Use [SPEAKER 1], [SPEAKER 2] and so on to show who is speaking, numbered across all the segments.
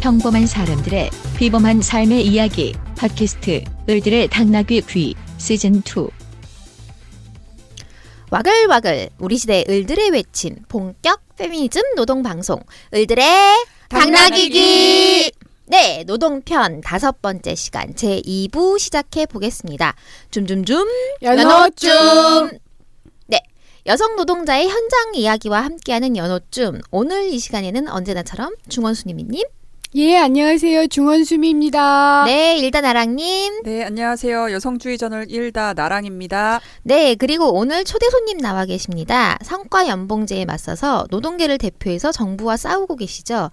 [SPEAKER 1] 평범한 사람들의 비범한 삶의 이야기 팟캐스트 을들의 당나귀 귀 시즌2.
[SPEAKER 2] 와글와글 우리 시대 을들의 외친 본격 페미니즘 노동방송 을들의 당나귀기. 네, 노동편 5번째 시간 제2부 시작해 보겠습니다. 줌줌줌 연호줌. 네, 여성 노동자의 현장 이야기와 함께하는 연호줌. 오늘 이 시간에는 언제나처럼 중원수님님.
[SPEAKER 3] 예, 안녕하세요. 중원수미입니다.
[SPEAKER 2] 네, 일다 나랑님.
[SPEAKER 4] 네, 안녕하세요. 여성주의 저널 일다 나랑입니다.
[SPEAKER 2] 네, 그리고 오늘 초대 손님 나와 계십니다. 성과 연봉제에 맞서서 노동계를 대표해서 정부와 싸우고 계시죠.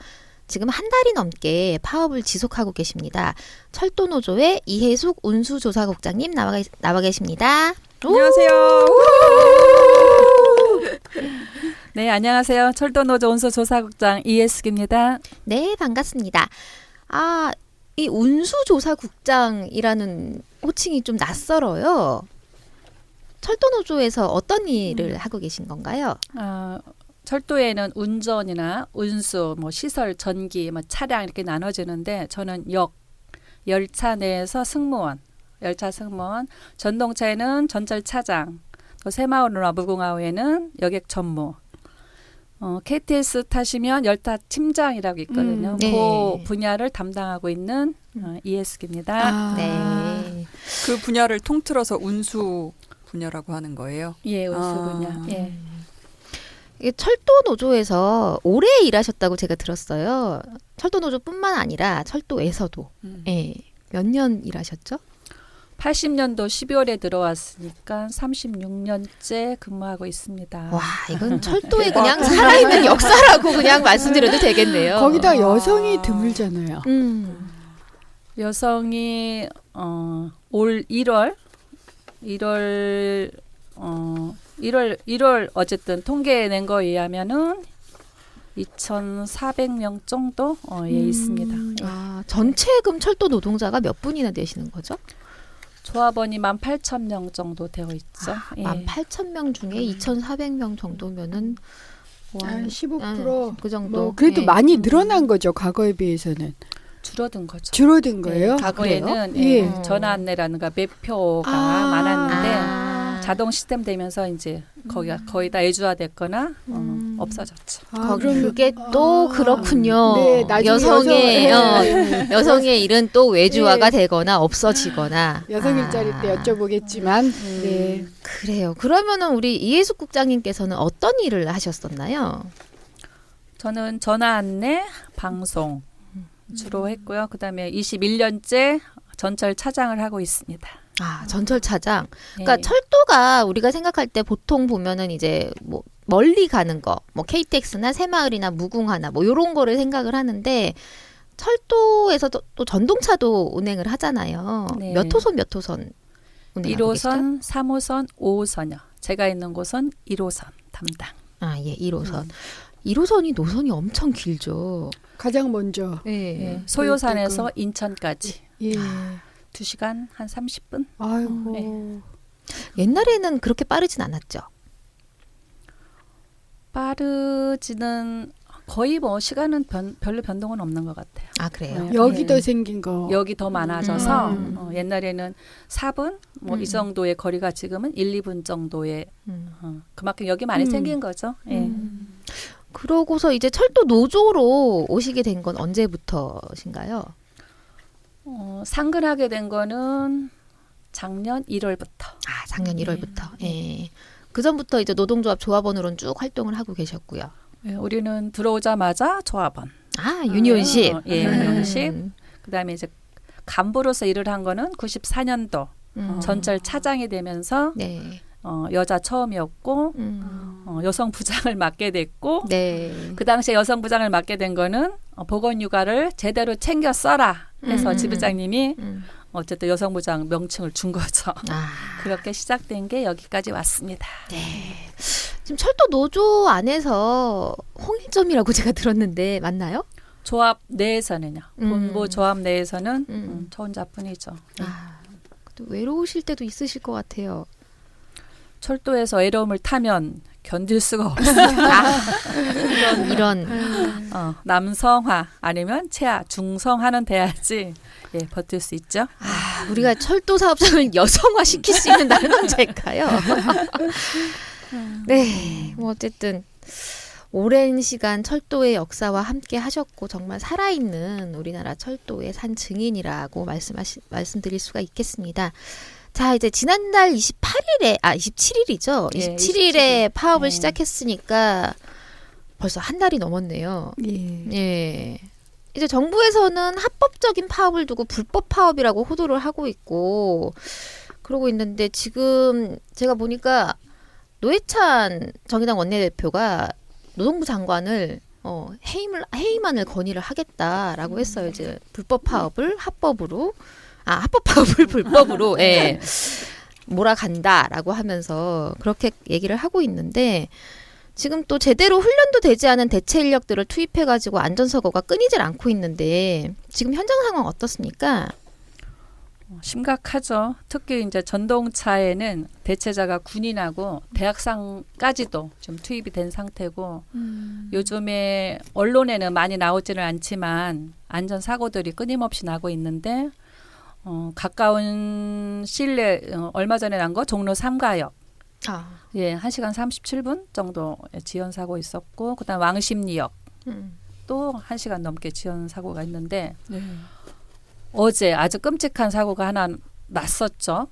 [SPEAKER 2] 지금 한 달이 넘게 파업을 지속하고 계십니다. 철도노조의 이해숙 운수조사국장님 나와 계십니다.
[SPEAKER 4] 안녕하세요. 네, 안녕하세요. 철도노조 운수조사국장 이해숙입니다.
[SPEAKER 2] 네, 반갑습니다. 아, 이 운수조사국장이라는 호칭이 좀 낯설어요. 철도노조에서 어떤 일을 하고 계신 건가요?
[SPEAKER 5] 철도에는 운전이나 운수, 시설, 전기, 차량 이렇게 나눠지는데 저는 열차 내에서 승무원, 열차 승무원, 전동차에는 전철차장, 또 새마을호나 무궁화호에는 여객 전무, KTX 타시면 열차 팀장이라고 있거든요.
[SPEAKER 2] 네.
[SPEAKER 5] 그 분야를 담당하고 있는 이해숙입니다.
[SPEAKER 2] 네.
[SPEAKER 4] 그 분야를 통틀어서 운수 분야라고 하는 거예요?
[SPEAKER 5] 예, 운수 분야. 예.
[SPEAKER 2] 이게 철도 노조에서 오래 일하셨다고 제가 들었어요. 철도 노조뿐만 아니라 철도에서도. 예. 몇 년 일하셨죠?
[SPEAKER 5] 80년도 12월에 들어왔으니까 36년째 근무하고 있습니다.
[SPEAKER 2] 와, 이건 철도의 그냥 살아있는 역사라고 그냥 말씀드려도 되겠네요.
[SPEAKER 3] 거기다 여성이 드물잖아요.
[SPEAKER 5] 여성이 올 1월 어쨌든 통계 낸 거에 의하면은 2,400명 정도 있습니다.
[SPEAKER 2] 아, 전체 그럼 철도 노동자가 몇 분이나 되시는 거죠?
[SPEAKER 5] 조합원이 18,000명 정도 되어 있죠. 예.
[SPEAKER 2] 18,000명 중에 2,400명 정도면은
[SPEAKER 3] 한 15%.
[SPEAKER 2] 그 정도.
[SPEAKER 3] 그래도
[SPEAKER 2] 예.
[SPEAKER 3] 많이 늘어난 거죠. 과거에 비해서는.
[SPEAKER 5] 줄어든 거죠.
[SPEAKER 3] 줄어든 거예요?
[SPEAKER 5] 과거에는
[SPEAKER 3] 예.
[SPEAKER 5] 전화 안내라든가 매표가 많았는데
[SPEAKER 2] 아.
[SPEAKER 5] 자동 시스템 되면서 이제 거기가 거의 다 애주화됐거나 없어졌죠.
[SPEAKER 2] 그럼 그게 또 그렇군요.
[SPEAKER 3] 네, 나중에
[SPEAKER 2] 여성의 일은 또 외주화가 되거나 없어지거나.
[SPEAKER 3] 여성 일자리 때 여쭤보겠지만. 네.
[SPEAKER 2] 그래요. 그러면은 우리 이해숙 국장님께서는 어떤 일을 하셨었나요?
[SPEAKER 5] 저는 전화 안내, 방송 주로 했고요. 그다음에 21년째 전철 차장을 하고 있습니다.
[SPEAKER 2] 아, 전철 차장. 그러니까
[SPEAKER 5] 네.
[SPEAKER 2] 철도가 우리가 생각할 때 보통 보면은 이제 뭐 멀리 가는 거, 뭐 KTX나 새마을이나 무궁화나 뭐 요런 거를 생각을 하는데 철도에서 또 전동차도 운행을 하잖아요.
[SPEAKER 5] 네.
[SPEAKER 2] 몇 호선 운행하고 계시죠?
[SPEAKER 5] 1호선, 3호선, 5호선이요. 제가 있는 곳은 1호선 담당.
[SPEAKER 2] 아, 예, 1호선. 1호선이 노선이 엄청 길죠.
[SPEAKER 3] 가장 먼저.
[SPEAKER 5] 예. 소요산에서 인천까지
[SPEAKER 3] 예.
[SPEAKER 5] 2시간 한 30분.
[SPEAKER 3] 아이고.
[SPEAKER 5] 네.
[SPEAKER 2] 옛날에는 그렇게 빠르진 않았죠.
[SPEAKER 5] 빠르지는 거의 시간은 별로 변동은 없는 것 같아요.
[SPEAKER 2] 아, 그래요?
[SPEAKER 5] 네.
[SPEAKER 3] 여기도
[SPEAKER 5] 네.
[SPEAKER 3] 생긴 거.
[SPEAKER 5] 여기 더 많아져서 옛날에는 4분 이 정도의 거리가 지금은 1, 2분 정도의 그만큼 여기 많이 생긴 거죠. 예.
[SPEAKER 2] 그러고서 이제 철도 노조로 오시게 된 건 언제부터신가요?
[SPEAKER 5] 상근하게 된 거는 작년 1월부터.
[SPEAKER 2] 아, 작년 1월부터. 예. 그 전부터 이제 노동조합 조합원으로는 쭉 활동을 하고 계셨고요.
[SPEAKER 5] 예, 우리는 들어오자마자 조합원.
[SPEAKER 2] 아, 유니온십.
[SPEAKER 5] 예, 유니온십. 그다음에 이제 간부로서 일을 한 거는 94년도 전철 차장이 되면서
[SPEAKER 2] 네.
[SPEAKER 5] 여자 처음이었고 여성 부장을 맡게 됐고
[SPEAKER 2] 네.
[SPEAKER 5] 그 당시에 여성 부장을 맡게 된 거는 보건 육아를 제대로 챙겨 써라 해서 지부장님이 어쨌든 여성 부장 명칭을 준 거죠.
[SPEAKER 2] 아.
[SPEAKER 5] 그렇게 시작된 게 여기까지 왔습니다.
[SPEAKER 2] 네. 지금 철도 노조 안에서 홍일점이라고 제가 들었는데 맞나요?
[SPEAKER 5] 조합 내에서는요. 본부 조합 내에서는 저 혼자뿐이죠. 네.
[SPEAKER 2] 아, 또 외로우실 때도 있으실 것 같아요.
[SPEAKER 5] 철도에서 외로움을 타면 견딜 수가 없습니다.
[SPEAKER 2] 이런
[SPEAKER 5] 남성화 아니면 최하, 중성화는 돼야지 예, 버틸 수 있죠.
[SPEAKER 2] 우리가 철도 사업장을 여성화 시킬 수 있는 날은 언제일까요? 네, 뭐 어쨌든 오랜 시간 철도의 역사와 함께 하셨고 정말 살아있는 우리나라 철도의 산 증인이라고 말씀드릴 수가 있겠습니다. 자, 이제 지난달 27일이죠.
[SPEAKER 5] 예,
[SPEAKER 2] 27일에 파업을
[SPEAKER 5] 네.
[SPEAKER 2] 시작했으니까 벌써 한 달이 넘었네요.
[SPEAKER 3] 예.
[SPEAKER 2] 예. 이제 정부에서는 합법적인 파업을 두고 불법 파업이라고 호도를 하고 있고 그러고 있는데 지금 제가 보니까 노회찬 정의당 원내대표가 노동부 장관을 해임안을 건의를 하겠다라고 했어요. 이제 불법 파업을 합법 파업을 불법으로 예. 몰아간다라고 하면서 그렇게 얘기를 하고 있는데 지금 또 제대로 훈련도 되지 않은 대체 인력들을 투입해가지고 안전사고가 끊이질 않고 있는데 지금 현장 상황 어떻습니까?
[SPEAKER 5] 심각하죠. 특히 이제 전동차에는 대체자가 군인하고 대학생까지도 좀 투입이 된 상태고 요즘에 언론에는 많이 나오지는 않지만 안전 사고들이 끊임없이 나고 있는데 가까운 시일 내에 얼마 전에 난 거 종로 3가역 예, 1시간 37분 정도 지연 사고 있었고 그다음 왕십리역 또 1시간 넘게 지연 사고가 있는데
[SPEAKER 4] 네.
[SPEAKER 5] 어제 아주 끔찍한 사고가 하나 났었죠.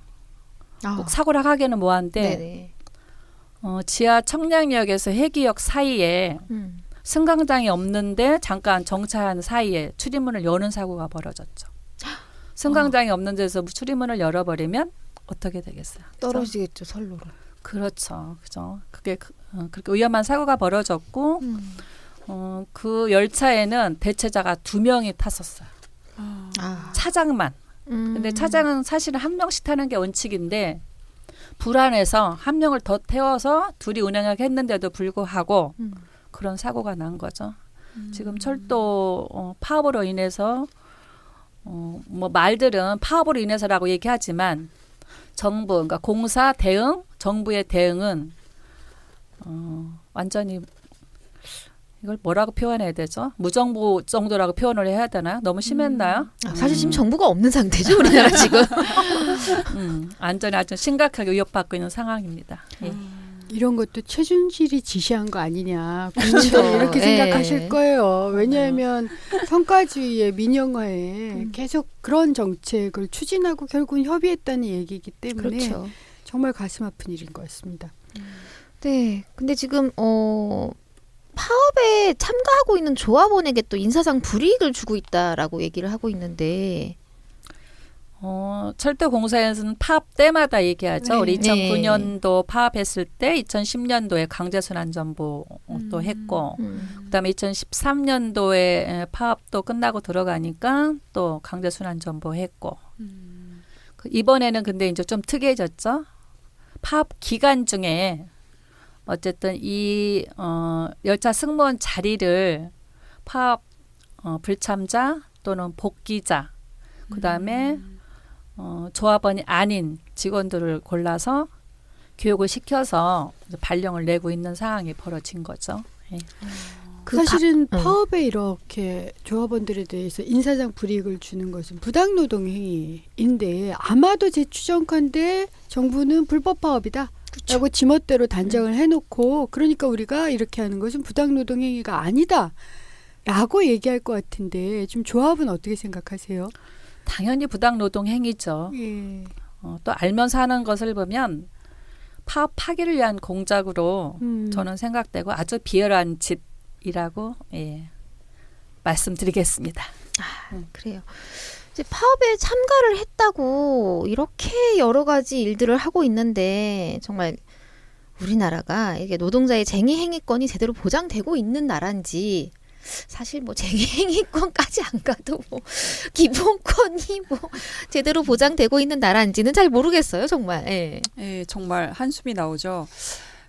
[SPEAKER 5] 꼭 사고라 하기에는 뭐한데
[SPEAKER 2] 네네.
[SPEAKER 5] 지하 청량역에서 회기역 사이에 승강장이 없는데 잠깐 정차한 사이에 출입문을 여는 사고가 벌어졌죠. 승강장이 없는 데서 출입문을 열어버리면 어떻게 되겠어요? 그죠?
[SPEAKER 2] 떨어지겠죠, 선로로.
[SPEAKER 5] 그렇죠. 그죠. 그게 그렇게 위험한 사고가 벌어졌고 그 열차에는 대체자가 2명이 탔었어요. 차장만. 근데 차장은 사실은 한 명씩 타는 게 원칙인데 불안해서 한 명을 더 태워서 둘이 운행하게 했는데도 불구하고 그런 사고가 난 거죠. 지금 철도 파업으로 인해서 뭐 말들은 파업으로 인해서라고 얘기하지만 정부, 그러니까 공사 대응, 정부의 대응은 완전히 이걸 뭐라고 표현해야 되죠? 무정부 정도라고 표현을 해야 되나요? 너무 심했나요?
[SPEAKER 2] 사실 지금 정부가 없는 상태죠, 우리나라 지금.
[SPEAKER 5] 안전이 아주 심각하게 위협받고 있는 상황입니다. 예.
[SPEAKER 3] 이런 것도 최순실이 지시한 거 아니냐. 국민들이 이렇게 생각하실 거예요. 왜냐하면 성과주의의 민영화에 계속 그런 정책을 추진하고 결국은 협의했다는 얘기이기 때문에
[SPEAKER 2] 그렇죠.
[SPEAKER 3] 정말 가슴 아픈 일인 것 같습니다.
[SPEAKER 2] 네. 근데 지금 파업에 참가하고 있는 조합원에게 또 인사상 불이익을 주고 있다라고 얘기를 하고 있는데
[SPEAKER 5] 철도공사에서는 파업 때마다 얘기하죠.
[SPEAKER 3] 네.
[SPEAKER 5] 우리 2009년도 파업했을 때 2010년도에 강제순환전보 또 했고 그다음에 2013년도에 파업도 끝나고 들어가니까 또 강제순환전보 했고 이번에는 근데 이제 좀 특이해졌죠. 파업 기간 중에 어쨌든 이 열차 승무원 자리를 파업 불참자 또는 복귀자 그다음에 조합원이 아닌 직원들을 골라서 교육을 시켜서 발령을 내고 있는 상황이 벌어진 거죠. 예.
[SPEAKER 3] 사실은 파업에 이렇게 조합원들에 대해서 인사상 불이익을 주는 것은 부당노동 행위인데 아마도 제 추정컨대 정부는 불법 파업이다. 라고 지멋대로 단정을 해놓고 그러니까 우리가 이렇게 하는 것은 부당노동 행위가 아니다. 라고 얘기할 것 같은데 좀 조합은 어떻게 생각하세요?
[SPEAKER 5] 당연히 부당노동 행위죠.
[SPEAKER 3] 예.
[SPEAKER 5] 또 알면서 하는 것을 보면 파업 파기를 위한 공작으로 저는 생각되고 아주 비열한 짓이라고 말씀드리겠습니다.
[SPEAKER 2] 그래요. 이제 파업에 참가를 했다고 이렇게 여러 가지 일들을 하고 있는데 정말 우리나라가 이게 노동자의 쟁의 행위권이 제대로 보장되고 있는 나라인지 사실 뭐 쟁의 행위권까지 안 가도 뭐 기본권이 뭐 제대로 보장되고 있는 나라인지는 잘 모르겠어요, 정말. 예.
[SPEAKER 4] 예, 정말 한숨이 나오죠.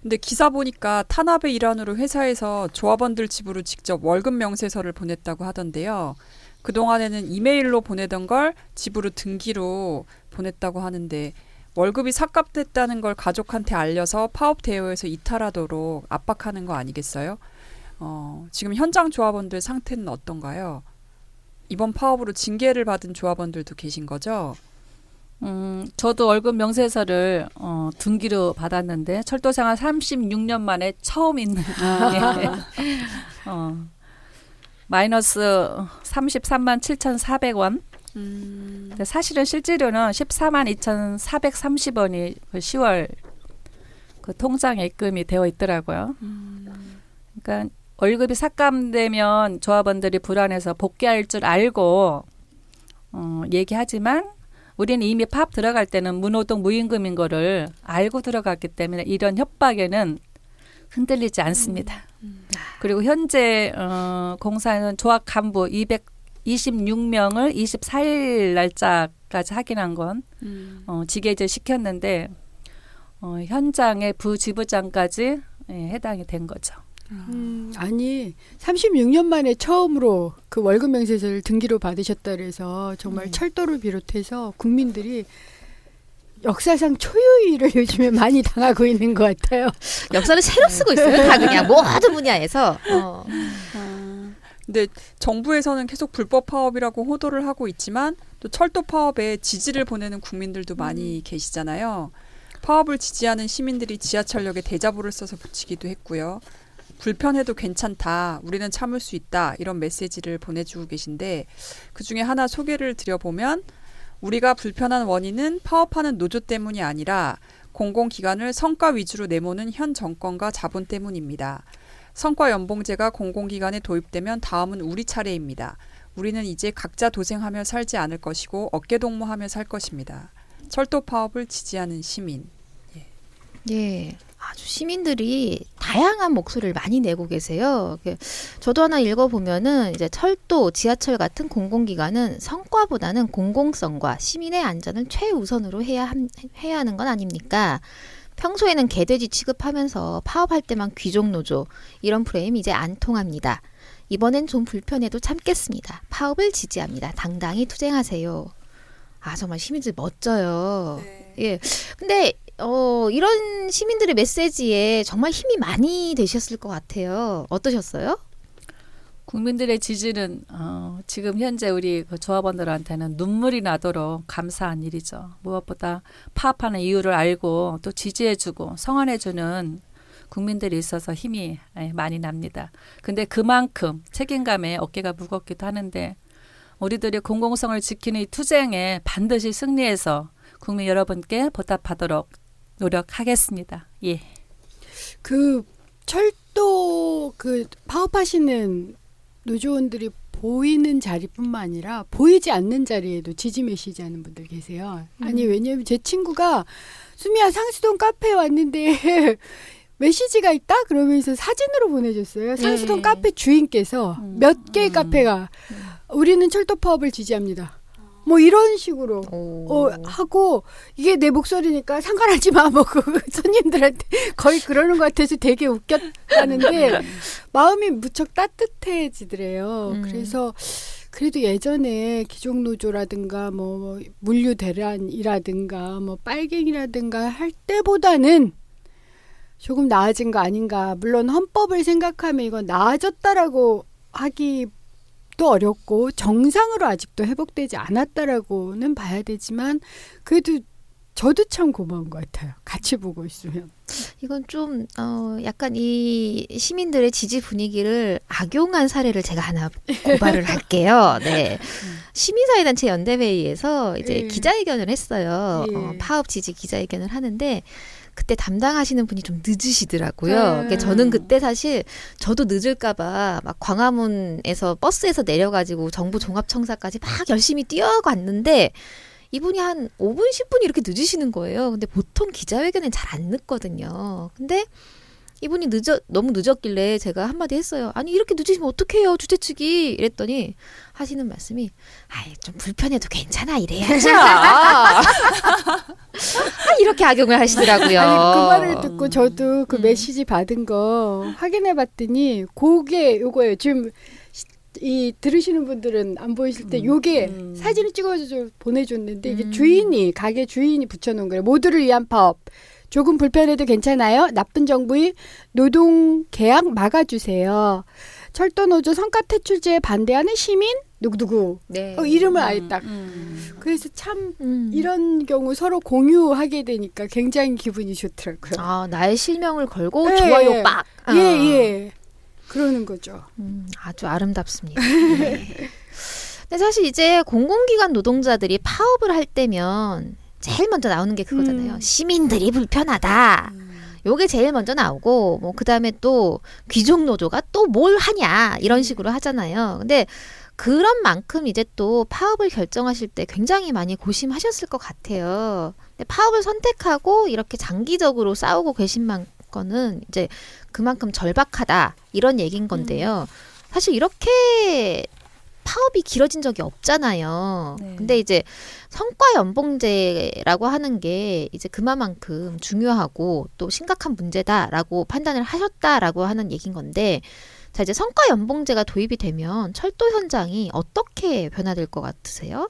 [SPEAKER 4] 근데 기사 보니까 탄압의 일환으로 회사에서 조합원들 집으로 직접 월급 명세서를 보냈다고 하던데요. 그동안에는 이메일로 보내던 걸 집으로 등기로 보냈다고 하는데 월급이 삭감됐다는 걸 가족한테 알려서 파업 대우에서 이탈하도록 압박하는 거 아니겠어요? 지금 현장 조합원들 상태는 어떤가요? 이번 파업으로 징계를 받은 조합원들도 계신 거죠?
[SPEAKER 5] 저도 월급 명세서를 등기로 받았는데 철도생활 36년 만에 처음 있는 마이너스 33만 7,400원. 근데 사실은 실제로는 14만 2,430원이 그 10월 그 통장에 입금이 되어 있더라고요. 그러니까 월급이 삭감되면 조합원들이 불안해서 복귀할 줄 알고 얘기하지만 우리는 이미 파업 들어갈 때는 무노동 무임금인 거를 알고 들어갔기 때문에 이런 협박에는 흔들리지 않습니다. 그리고 현재 공사에는 조합 간부 226명을 24일 날짜까지 확인한 건 직계제 시켰는데 현장의 부지부장까지 해당이 된 거죠.
[SPEAKER 3] 아니 36년 만에 처음으로 그 월급 명세서를 등기로 받으셨다 그래서 정말 철도를 비롯해서 국민들이 역사상 초유의를 요즘에 많이 당하고 있는 것 같아요.
[SPEAKER 2] 역사를 새로 쓰고 있어요. 다 그냥 모든 분야에서.
[SPEAKER 4] 근데 정부에서는 계속 불법 파업이라고 호도를 하고 있지만 또 철도 파업에 지지를 보내는 국민들도 많이 계시잖아요. 파업을 지지하는 시민들이 지하철역에 대자보를 써서 붙이기도 했고요. 불편해도 괜찮다. 우리는 참을 수 있다. 이런 메시지를 보내주고 계신데 그중에 하나 소개를 드려보면 우리가 불편한 원인은 파업하는 노조 때문이 아니라 공공기관을 성과 위주로 내모는 현 정권과 자본 때문입니다. 성과 연봉제가 공공기관에 도입되면 다음은 우리 차례입니다. 우리는 이제 각자 도생하며 살지 않을 것이고 어깨동무하며 살 것입니다. 철도 파업을 지지하는 시민.
[SPEAKER 2] 예. 아주 시민들이 다양한 목소리를 많이 내고 계세요. 저도 하나 읽어보면은 이제 철도, 지하철 같은 공공기관은 성과보다는 공공성과 시민의 안전을 최우선으로 해야 하는 건 아닙니까? 평소에는 개돼지 취급하면서 파업할 때만 귀족노조 이런 프레임 이제 안 통합니다. 이번엔 좀 불편해도 참겠습니다. 파업을 지지합니다. 당당히 투쟁하세요. 아 정말 시민들 멋져요.
[SPEAKER 4] 네.
[SPEAKER 2] 예. 근데 이런 시민들의 메시지에 정말 힘이 많이 되셨을 것 같아요. 어떠셨어요?
[SPEAKER 5] 국민들의 지지는 지금 현재 우리 그 조합원들한테는 눈물이 나도록 감사한 일이죠. 무엇보다 파업하는 이유를 알고 또 지지해주고 성원해주는 국민들이 있어서 힘이 많이 납니다. 근데 그만큼 책임감에 어깨가 무겁기도 하는데 우리들이 공공성을 지키는 이 투쟁에 반드시 승리해서 국민 여러분께 보답하도록 노력하겠습니다. 예.
[SPEAKER 3] 그 철도 그 파업하시는 노조원들이 보이는 자리뿐만 아니라 보이지 않는 자리에도 지지 메시지 하는 분들 계세요. 아니 왜냐면 제 친구가 수미야 상수동 카페에 왔는데 메시지가 있다? 그러면서 사진으로 보내줬어요. 상수동 카페 주인께서 몇 개의 카페가 우리는 철도 파업을 지지합니다. 뭐 이런 식으로 하고 이게 내 목소리니까 상관하지 마. 뭐 그 손님들한테 거의 그러는 것 같아서 되게 웃겼다는데 마음이 무척 따뜻해지더래요. 그래서 그래도 예전에 기종노조라든가 뭐 물류대란이라든가 뭐 빨갱이라든가 할 때보다는 조금 나아진 거 아닌가. 물론 헌법을 생각하면 이건 나아졌다라고 하기도 어렵고 정상으로 아직도 회복되지 않았다라고는 봐야 되지만 그래도 저도 참 고마운 것 같아요. 같이 보고 있으면.
[SPEAKER 2] 이건 좀 약간 이 시민들의 지지 분위기를 악용한 사례를 제가 하나 고발을 할게요. 네. 시민사회단체 연대회의에서 이제 기자회견을 했어요. 파업 지지 기자회견을 하는데 그때 담당하시는 분이 좀 늦으시더라고요. 그러니까 저는 그때 사실 저도 늦을까봐 막 광화문에서 버스에서 내려가지고 정부 종합청사까지 막 열심히 뛰어갔는데 이분이 한 5분, 10분 이렇게 늦으시는 거예요. 근데 보통 기자회견은 잘 안 늦거든요. 근데 이분이 너무 늦었길래 제가 한마디 했어요. 아니 이렇게 늦으시면 어떡해요 주최 측이 이랬더니 하시는 말씀이 아이 좀 불편해도 괜찮아 이래야죠. 이렇게 악용을 하시더라고요.
[SPEAKER 3] 아니 그 말을 듣고 저도 그 메시지 받은 거 확인해 봤더니 그게 요거예요. 지금 이 들으시는 분들은 안 보이실 때 요게 사진을 찍어서 보내줬는데 이게 주인이 가게 주인이 붙여놓은 거예요. 모두를 위한 파업. 조금 불편해도 괜찮아요. 나쁜 정부의 노동 계약 막아주세요. 철도 노조 성과 퇴출제에 반대하는 시민 누구누구.
[SPEAKER 2] 네.
[SPEAKER 3] 이름을 아예 딱. 그래서 참 이런 경우 서로 공유하게 되니까 굉장히 기분이 좋더라고요.
[SPEAKER 2] 아, 나의 실명을 걸고
[SPEAKER 3] 예,
[SPEAKER 2] 좋아요
[SPEAKER 3] 예.
[SPEAKER 2] 빡.
[SPEAKER 3] 예. 그러는 거죠.
[SPEAKER 2] 아주 아름답습니다. 네. 근데 사실 이제 공공기관 노동자들이 파업을 할 때면 제일 먼저 나오는 게 그거잖아요. 시민들이 불편하다. 요게 제일 먼저 나오고 뭐 그다음에 또 귀족 노조가 또 뭘 하냐 이런 식으로 하잖아요. 근데 그런 만큼 이제 또 파업을 결정하실 때 굉장히 많이 고심하셨을 것 같아요. 근데 파업을 선택하고 이렇게 장기적으로 싸우고 계신 거는 이제 그만큼 절박하다 이런 얘기인 건데요. 사실 이렇게 파업이 길어진 적이 없잖아요.
[SPEAKER 5] 네.
[SPEAKER 2] 근데 이제 성과 연봉제라고 하는 게 이제 그만큼 중요하고 또 심각한 문제다라고 판단을 하셨다라고 하는 얘기인 건데, 자 이제 성과 연봉제가 도입이 되면 철도 현장이 어떻게 변화될 것 같으세요?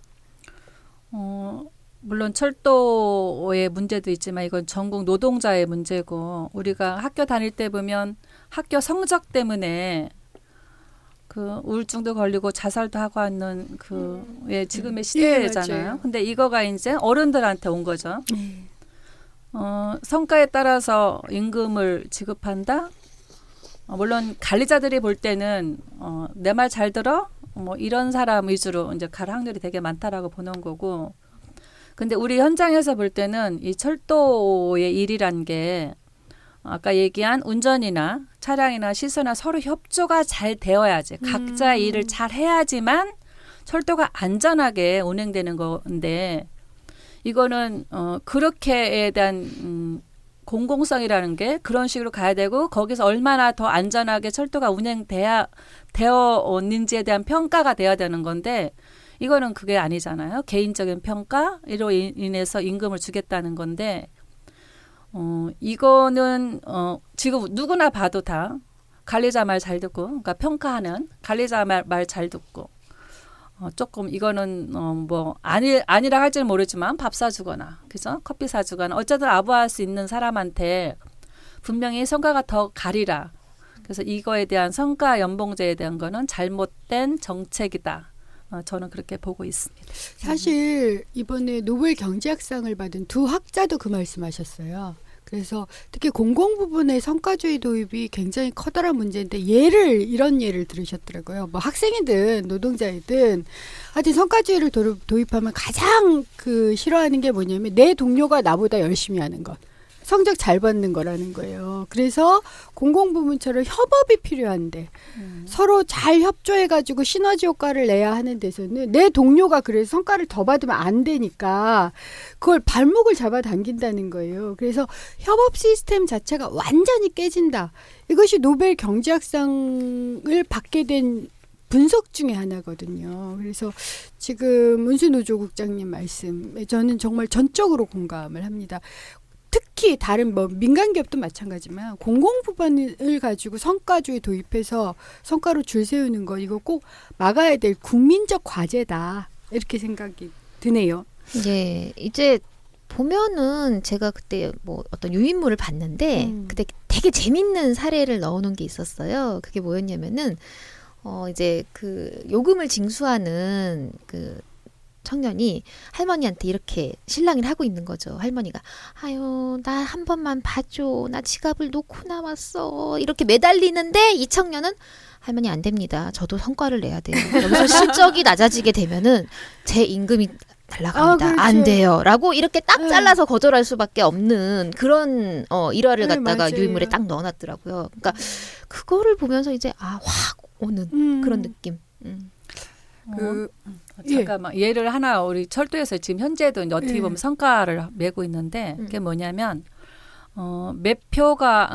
[SPEAKER 5] 물론 철도의 문제도 있지만 이건 전국 노동자의 문제고, 우리가 학교 다닐 때 보면 학교 성적 때문에 그 우울증도 걸리고 자살도 하고 있는 그 지금의 시대잖아요.
[SPEAKER 3] 맞아요.
[SPEAKER 5] 근데 이거가 이제 어른들한테 온 거죠. 성과에 따라서 임금을 지급한다. 물론 관리자들이 볼 때는 내 말 잘 들어 뭐 이런 사람 위주로 이제 갈 확률이 되게 많다라고 보는 거고. 근데 우리 현장에서 볼 때는 이 철도의 일이란 게 아까 얘기한 운전이나 차량이나 시설이나 서로 협조가 잘 되어야지, 각자 일을 잘 해야지만 철도가 안전하게 운행되는 건데, 이거는 그렇게에 대한 공공성이라는 게 그런 식으로 가야 되고, 거기서 얼마나 더 안전하게 철도가 되었는지에 대한 평가가 돼야 되는 건데, 이거는 그게 아니잖아요. 개인적인 평가로 인해서 임금을 주겠다는 건데, 이거는 지금 누구나 봐도 다 관리자 말 잘 듣고, 그러니까 평가하는 관리자 말 잘 듣고, 조금 이거는 뭐 아니라 할지는 모르지만 밥 사주거나, 그죠? 커피 사주거나 어쨌든 아부할 수 있는 사람한테 분명히 성과가 더 가리라. 그래서 이거에 대한 성과 연봉제에 대한 거는 잘못된 정책이다. 저는 그렇게 보고 있습니다.
[SPEAKER 3] 사실 이번에 노벨 경제학상을 받은 두 학자도 그 말씀하셨어요. 그래서 특히 공공 부분의 성과주의 도입이 굉장히 커다란 문제인데, 이런 예를 들으셨더라고요. 뭐 학생이든 노동자이든 하여튼 성과주의를 도입하면 가장 싫어하는 게 뭐냐면 내 동료가 나보다 열심히 하는 것, 성적 잘 받는 거라는 거예요. 그래서 공공부문처럼 협업이 필요한데 서로 잘 협조해가지고 시너지 효과를 내야 하는 데서는 내 동료가 그래서 성과를 더 받으면 안 되니까 그걸 발목을 잡아당긴다는 거예요. 그래서 협업 시스템 자체가 완전히 깨진다. 이것이 노벨 경제학상을 받게 된 분석 중에 하나거든요. 그래서 지금 운수노조국장님 말씀에 저는 정말 전적으로 공감을 합니다. 특히 다른 민간 기업도 마찬가지지만 공공 부분을 가지고 성과주의 도입해서 성과로 줄 세우는 거, 이거 꼭 막아야 될 국민적 과제다, 이렇게 생각이 드네요.
[SPEAKER 2] 예, 이제 보면은 제가 그때 뭐 어떤 유인물을 봤는데 그때 되게 재밌는 사례를 넣어놓은 게 있었어요. 그게 뭐였냐면은 이제 그 요금을 징수하는 그 청년이 할머니한테 이렇게 실랑이를 하고 있는 거죠. 할머니가 아유 나 한 번만 봐줘, 나 지갑을 놓고 나왔어, 이렇게 매달리는데 이 청년은 할머니 안 됩니다, 저도 성과를 내야 돼요, 여기서 실적이 낮아지게 되면은 제 임금이 날라갑니다, 안 돼요 라고 이렇게 딱 잘라서 거절할 수밖에 없는 그런 일화를 갖다가
[SPEAKER 3] 맞아요.
[SPEAKER 2] 유인물에 딱 넣어놨더라고요. 그러니까 그거를 보면서 이제 확 오는 그런 느낌.
[SPEAKER 5] 잠깐만, 예를 하나, 우리 철도에서 지금 현재도 이제 어떻게 보면 성과를 메고 있는데, 그게 뭐냐면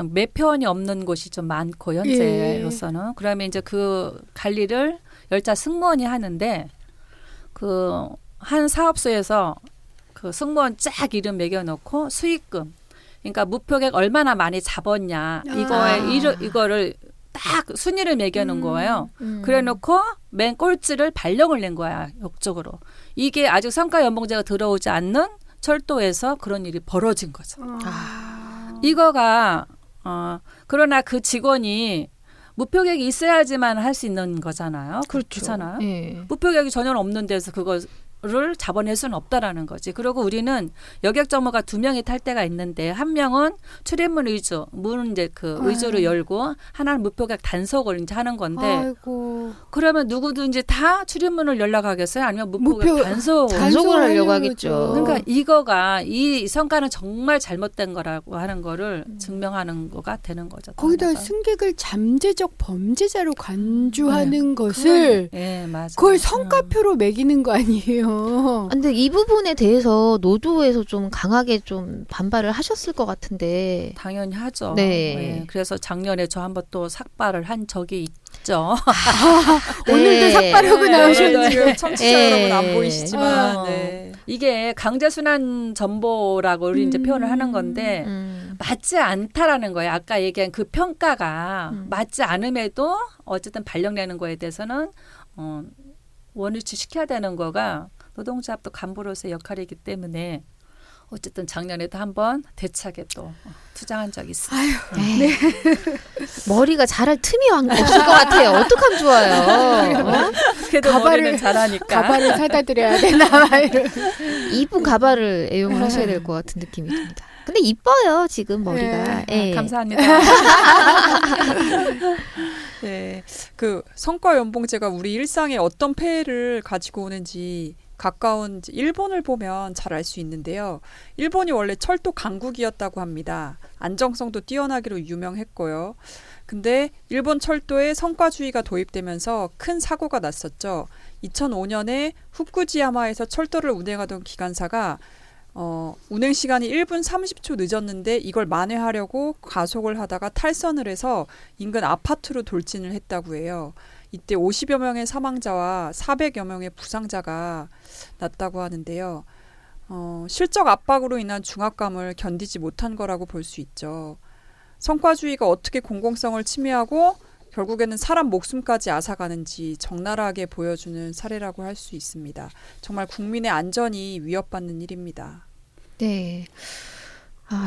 [SPEAKER 5] 매표원이 없는 곳이 좀 많고 현재로서는. 그러면 이제 그 관리를 열차 승무원이 하는데, 그 한 사업소에서 그 승무원 쫙 이름 매겨놓고 수익금, 그러니까 무표객 얼마나 많이 잡았냐, 이거를 딱 순위를 매겨놓은 거예요. 그래놓고 맨 꼴찌를 발령을 낸 거야, 역적으로. 이게 아직 성과 연봉제가 들어오지 않는 철도에서 그런 일이 벌어진 거죠. 이거가 그러나 그 직원이 무표객이 있어야지만 할 수 있는 거잖아요. 그렇잖아요.
[SPEAKER 2] 예.
[SPEAKER 5] 무표객이 전혀 없는 데서 그거를 잡아낼 수는 없다라는 거지. 그리고 우리는 여객 정모가 2명이 탈 때가 있는데 한 명은 출입문 위주, 문 이제 그 위주로 열고 하나는 무표객 단속을 이제 하는 건데
[SPEAKER 3] 아이고.
[SPEAKER 5] 그러면 누구든지 다 출입문을 열려고 하겠어요? 아니면 무표객 단속을
[SPEAKER 2] 단속을 하려고
[SPEAKER 3] 하려고
[SPEAKER 2] 하겠죠.
[SPEAKER 5] 그러니까 이거가 이 성과는 정말 잘못된 거라고 하는 거를 증명하는 거가 되는 거죠.
[SPEAKER 3] 거기다
[SPEAKER 5] 하나가.
[SPEAKER 3] 승객을 잠재적 범죄자로 간주하는 것을
[SPEAKER 5] 예, 맞아.
[SPEAKER 3] 그걸 성과표로 매기는 거 아니에요.
[SPEAKER 2] 근데 이 부분에 대해서 노조에서 좀 강하게 좀 반발을 하셨을 것 같은데.
[SPEAKER 5] 당연히 하죠.
[SPEAKER 2] 네.
[SPEAKER 5] 예, 그래서 작년에 저 한번 또 삭발을 한 적이 있죠.
[SPEAKER 3] 오늘도 삭발하고 나오셨는데.
[SPEAKER 4] 지금 청취자
[SPEAKER 2] 네.
[SPEAKER 4] 여러분 안 보이시지만
[SPEAKER 5] 어.
[SPEAKER 4] 네.
[SPEAKER 5] 이게 강제순환 전보라고 우리 이제 표현을 하는 건데 맞지 않다라는 거예요. 아까 얘기한 그 평가가 맞지 않음에도 어쨌든 발령내는 거에 대해서는 원위치 시켜야 되는 거가 노동조합도 간부로서의 역할이기 때문에 어쨌든 작년에도 한번 대차게 또 투쟁한 적이 있어요.
[SPEAKER 2] 네. 머리가 자랄 틈이 없을 것 같아요. 어떡하면 좋아요. 어?
[SPEAKER 5] 그래도
[SPEAKER 3] 가발을-
[SPEAKER 5] 머리는 잘하니까.
[SPEAKER 3] 가발을 사다 드려야 되나 이런.
[SPEAKER 2] 이쁜 가발을 애용을 하셔야 될 것 같은 느낌이 듭니다. 근데 이뻐요 지금 머리가.
[SPEAKER 3] 네.
[SPEAKER 2] 예.
[SPEAKER 5] 감사합니다.
[SPEAKER 4] 네, 그 성과 연봉제가 우리 일상에 어떤 폐해를 가지고 오는지 가까운 일본을 보면 잘 알 수 있는데요. 일본이 원래 철도 강국이었다고 합니다. 안정성도 뛰어나기로 유명했고요. 근데 일본 철도에 성과주의가 도입되면서 큰 사고가 났었죠. 2005년에 후쿠지야마에서 철도를 운행하던 기관사가 운행 시간이 1분 30초 늦었는데 이걸 만회하려고 가속을 하다가 탈선을 해서 인근 아파트로 돌진을 했다고 해요. 이때 50여 명의 사망자와 400여 명의 부상자가 났다고 하는데요. 실적 압박으로 인한 중압감을 견디지 못한 거라고 볼 수 있죠. 성과주의가 어떻게 공공성을 침해하고 결국에는 사람 목숨까지 앗아가는지 적나라하게 보여주는 사례라고 할 수 있습니다. 정말 국민의 안전이 위협받는 일입니다.
[SPEAKER 2] 네.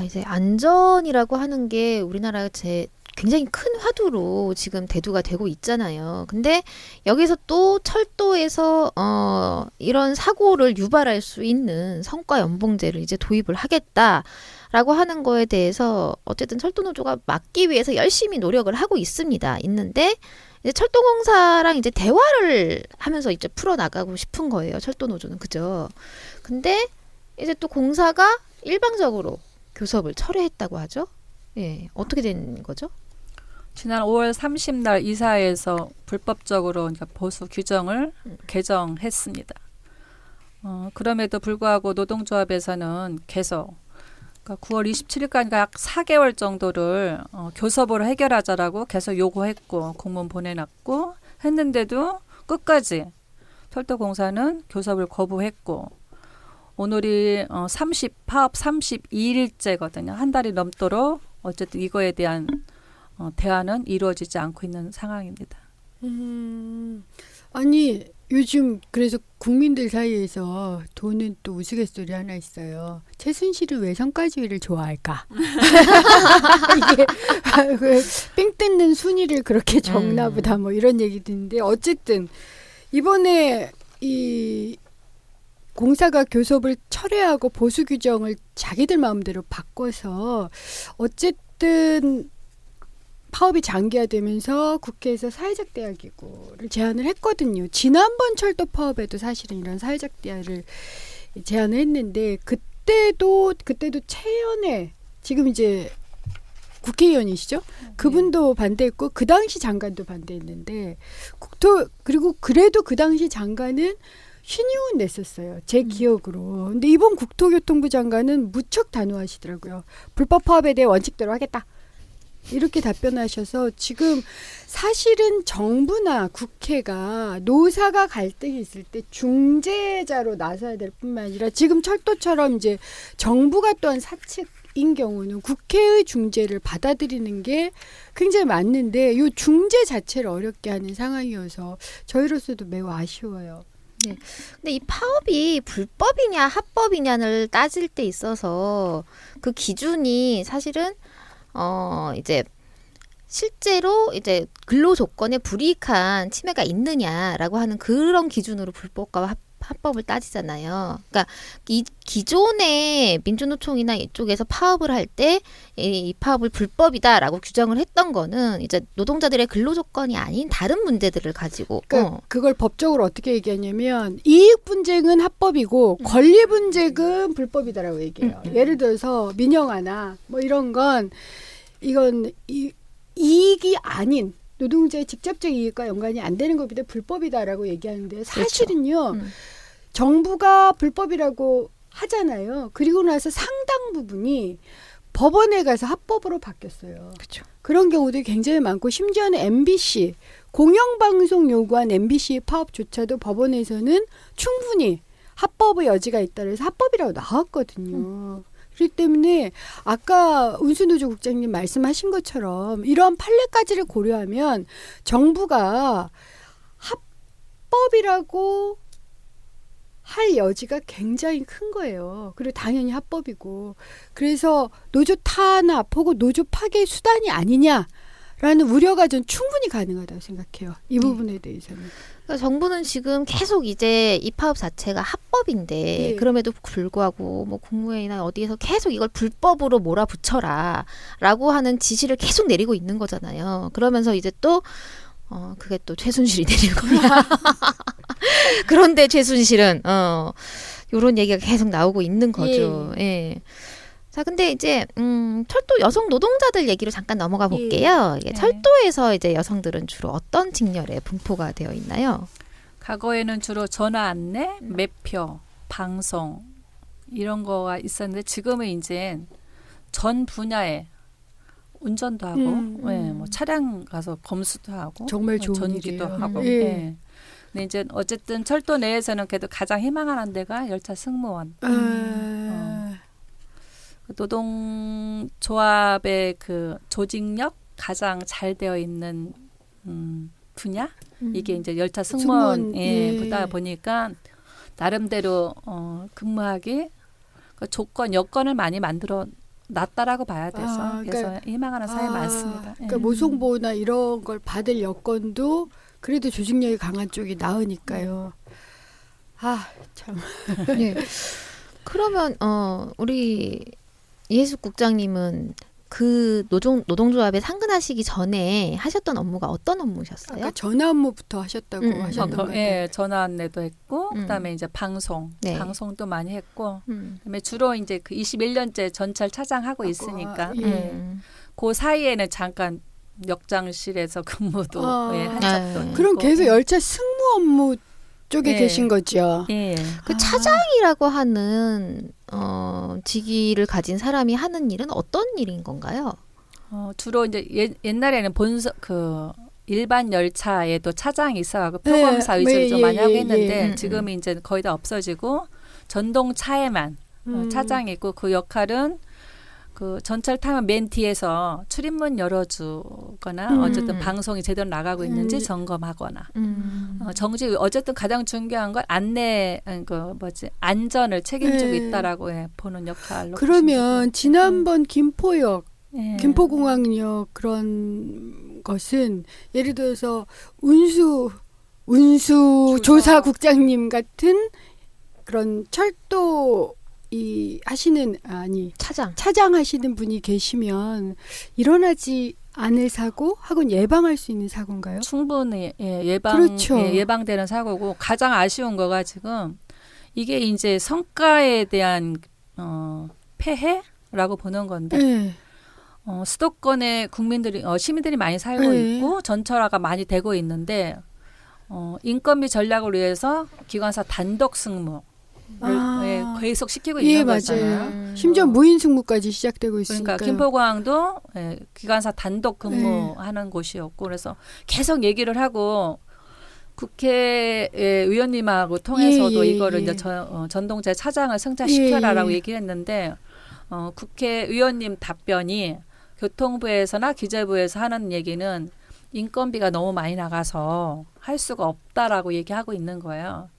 [SPEAKER 2] 이제 안전이라고 하는 게 우리나라 굉장히 큰 화두로 지금 대두가 되고 있잖아요. 근데 여기서 또 철도에서 이런 사고를 유발할 수 있는 성과 연봉제를 이제 도입을 하겠다라고 하는 거에 대해서 어쨌든 철도노조가 막기 위해서 열심히 노력을 하고 있는데 이제 철도공사랑 이제 대화를 하면서 이제 풀어나가고 싶은 거예요. 철도노조는. 그죠? 근데 이제 또 공사가 일방적으로 교섭을 철회했다고 하죠. 예. 어떻게 된 거죠?
[SPEAKER 5] 지난 5월 30날 이사회에서 불법적으로 그러니까 보수 규정을 개정했습니다. 그럼에도 불구하고 노동조합에서는 계속 그러니까 9월 27일까지 약 4개월 정도를 교섭으로 해결하자라고 계속 요구했고 공문 보내놨고 했는데도 끝까지 철도공사는 교섭을 거부했고 오늘이 파업 32일째거든요. 한 달이 넘도록 어쨌든 이거에 대한 대화는 이루어지지 않고 있는 상황입니다.
[SPEAKER 3] 아니 요즘 그래서 국민들 사이에서 도는 또 우스갯소리 하나 있어요. 최순실은 왜 성과주의를 좋아할까? 이게 삥 뜯는 순위를 그렇게 적나 보다 뭐 이런 얘기 듣는데 어쨌든 이번에 이 공사가 교섭을 철회하고 보수 규정을 자기들 마음대로 바꿔서 어쨌든 파업이 장기화되면서 국회에서 사회적 대화 기구를 제안을 했거든요. 지난번 철도 파업에도 사실은 이런 사회적 대화를 제안을 했는데 그때도 최연애 지금 이제 국회의원이시죠? 그분도 반대했고 그 당시 장관도 반대했는데 그리고 그래도 그 당시 장관은 신유은 냈었어요. 제 기억으로. 근데 이번 국토교통부 장관은 무척 단호하시더라고요. 불법 파업에 대해 원칙대로 하겠다. 이렇게 답변하셔서 지금 사실은 정부나 국회가 노사가 갈등이 있을 때 중재자로 나서야 될 뿐만 아니라 지금 철도처럼 이제 정부가 또한 사측인 경우는 국회의 중재를 받아들이는 게 굉장히 맞는데 이 중재 자체를 어렵게 하는 상황이어서 저희로서도 매우 아쉬워요.
[SPEAKER 2] 근데 이 파업이 불법이냐 합법이냐를 따질 때 있어서 그 기준이 사실은 이제 실제로 이제 근로 조건에 불이익한 침해가 있느냐라고 하는 그런 기준으로 불법과 합법을 따지잖아요. 그러니까 이 기존의 민주노총이나 이쪽에서 파업을 할 때 이 파업을 불법이다라고 규정을 했던 거는 이제 노동자들의 근로 조건이 아닌 다른 문제들을 가지고
[SPEAKER 3] 그러니까 그걸 법적으로 어떻게 얘기하냐면 이익 분쟁은 합법이고 권리 분쟁은 불법이다라고 얘기해요. 예를 들어서 민영화나 뭐 이런 건 이건 이익이 아닌 노동자의 직접적 이익과 연관이 안 되는 것보다 불법이다라고 얘기하는데 사실은요.
[SPEAKER 2] 그렇죠.
[SPEAKER 3] 정부가 불법이라고 하잖아요. 그리고 나서 상당 부분이 법원에 가서 합법으로 바뀌었어요.
[SPEAKER 2] 그렇죠.
[SPEAKER 3] 그런 경우도 굉장히 많고 심지어는 MBC 공영방송 요구한 MBC 파업조차도 법원에서는 충분히 합법의 여지가 있다 그래서 합법이라고 나왔거든요. 그렇기 때문에 아까 운수노조 국장님 말씀하신 것처럼 이러한 판례까지를 고려하면 정부가 합법이라고 할 여지가 굉장히 큰 거예요. 그리고 당연히 합법이고. 그래서 노조 탄압 혹은 노조 파괴 수단이 아니냐라는 우려가 전 충분히 가능하다고 생각해요. 이 부분에 대해서는.
[SPEAKER 2] 그러니까 정부는 지금 계속 이제 이 파업 자체가 합법인데 그럼에도 불구하고 뭐 국무회의나 어디에서 계속 이걸 불법으로 몰아붙여라라고 하는 지시를 계속 내리고 있는 거잖아요. 그러면서 이제 또 그게 또 최순실이 되는 거야. 그런데 최순실은 요런 얘기가 계속 나오고 있는 거죠. 예. 자, 근데 이제 철도 여성 노동자들 얘기로 잠깐 넘어가 볼게요. 이게 철도에서 이제 여성들은 주로 어떤 직렬에 분포가 되어 있나요?
[SPEAKER 5] 과거에는 주로 전화 안내, 매표, 방송 이런 거가 있었는데 지금은 이제 전 분야에 운전도 하고, 뭐 차량 가서 검수도 하고,
[SPEAKER 3] 정말 좋은
[SPEAKER 5] 전기도
[SPEAKER 3] 일이에요.
[SPEAKER 5] 하고. 근데 이제 어쨌든 철도 내에서는 그래도 가장 희망하는 데가 열차 승무원. 노동조합의 그 조직력 가장 잘 되어 있는 분야 이게 이제 열차 승무원보다 보니까 나름대로 근무하기 그 조건 여건을 많이 만들어 놨다라고 봐야 돼서 그래서
[SPEAKER 3] 그러니까,
[SPEAKER 5] 희망하는 사람이 많습니다.
[SPEAKER 3] 그러니까 모성보호나 이런 걸 받을 여건도 그래도 조직력이 강한 쪽이 나으니까요. 참.
[SPEAKER 2] 네. 그러면 우리 이해숙 국장님은 그 노동조합에 상근하시기 전에 하셨던 업무가 어떤 업무셨어요?
[SPEAKER 3] 아까 전화 업무부터 하셨다고 하셨던 것 같아요.
[SPEAKER 5] 예, 전화 안내도 했고 그다음에 이제 방송도 많이 했고 그다음에 주로 이제 그 21년째 전철 차장하고 있으니까 그 사이에는 잠깐 역장실에서 근무도 한 적도 있고.
[SPEAKER 3] 그럼 계속 열차 승무 업무 쪽에 계신 거죠?
[SPEAKER 2] 그 차장이라고 하는 직위를 가진 사람이 하는 일은 어떤 일인 건가요?
[SPEAKER 5] 주로 이제 옛날에는 일반 열차에도 차장이 있어가지고 표검사 위주로 좀 많이 하고 했는데 지금은 이제 거의 다 없어지고 전동차에만 차장이 있고 그 역할은 그 전철 타면 맨 뒤에서 출입문 열어주거나 어쨌든 방송이 제대로 나가고 있는지 점검하거나 어쨌든 가장 중요한 건 안전을 책임지고 있다라고 보는 역할로.
[SPEAKER 3] 그러면 지난번 김포역, 김포공항역 그런 것은 예를 들어서 운수 조사국장님 같은 그런 철도 차장 하시는 분이 계시면 일어나지 않을 사고 하고는 예방할 수 있는 사고인가요?
[SPEAKER 5] 충분히
[SPEAKER 3] 그렇죠.
[SPEAKER 5] 예방되는 사고고 가장 아쉬운 거가 지금 이게 이제 성과에 대한 폐해라고 보는 건데 수도권에 시민들이 많이 살고 있고 전철화가 많이 되고 있는데 인건비 전략을 위해서 기관사 단독 승무 계속 시키고 있는 거잖아요.
[SPEAKER 3] 맞아요. 심지어 무인 승무까지 시작되고 있으니까.
[SPEAKER 5] 그러니까 김포공항도 기관사 단독 근무하는 곳이었고 그래서 계속 얘기를 하고 국회 의원님하고 통해서도 이거를 이제 전동제 차장을 승자시켜라라고 얘기를 했는데 국회의원님 답변이 교통부에서나 기재부에서 하는 얘기는 인건비가 너무 많이 나가서 할 수가 없다라고 얘기하고 있는 거예요.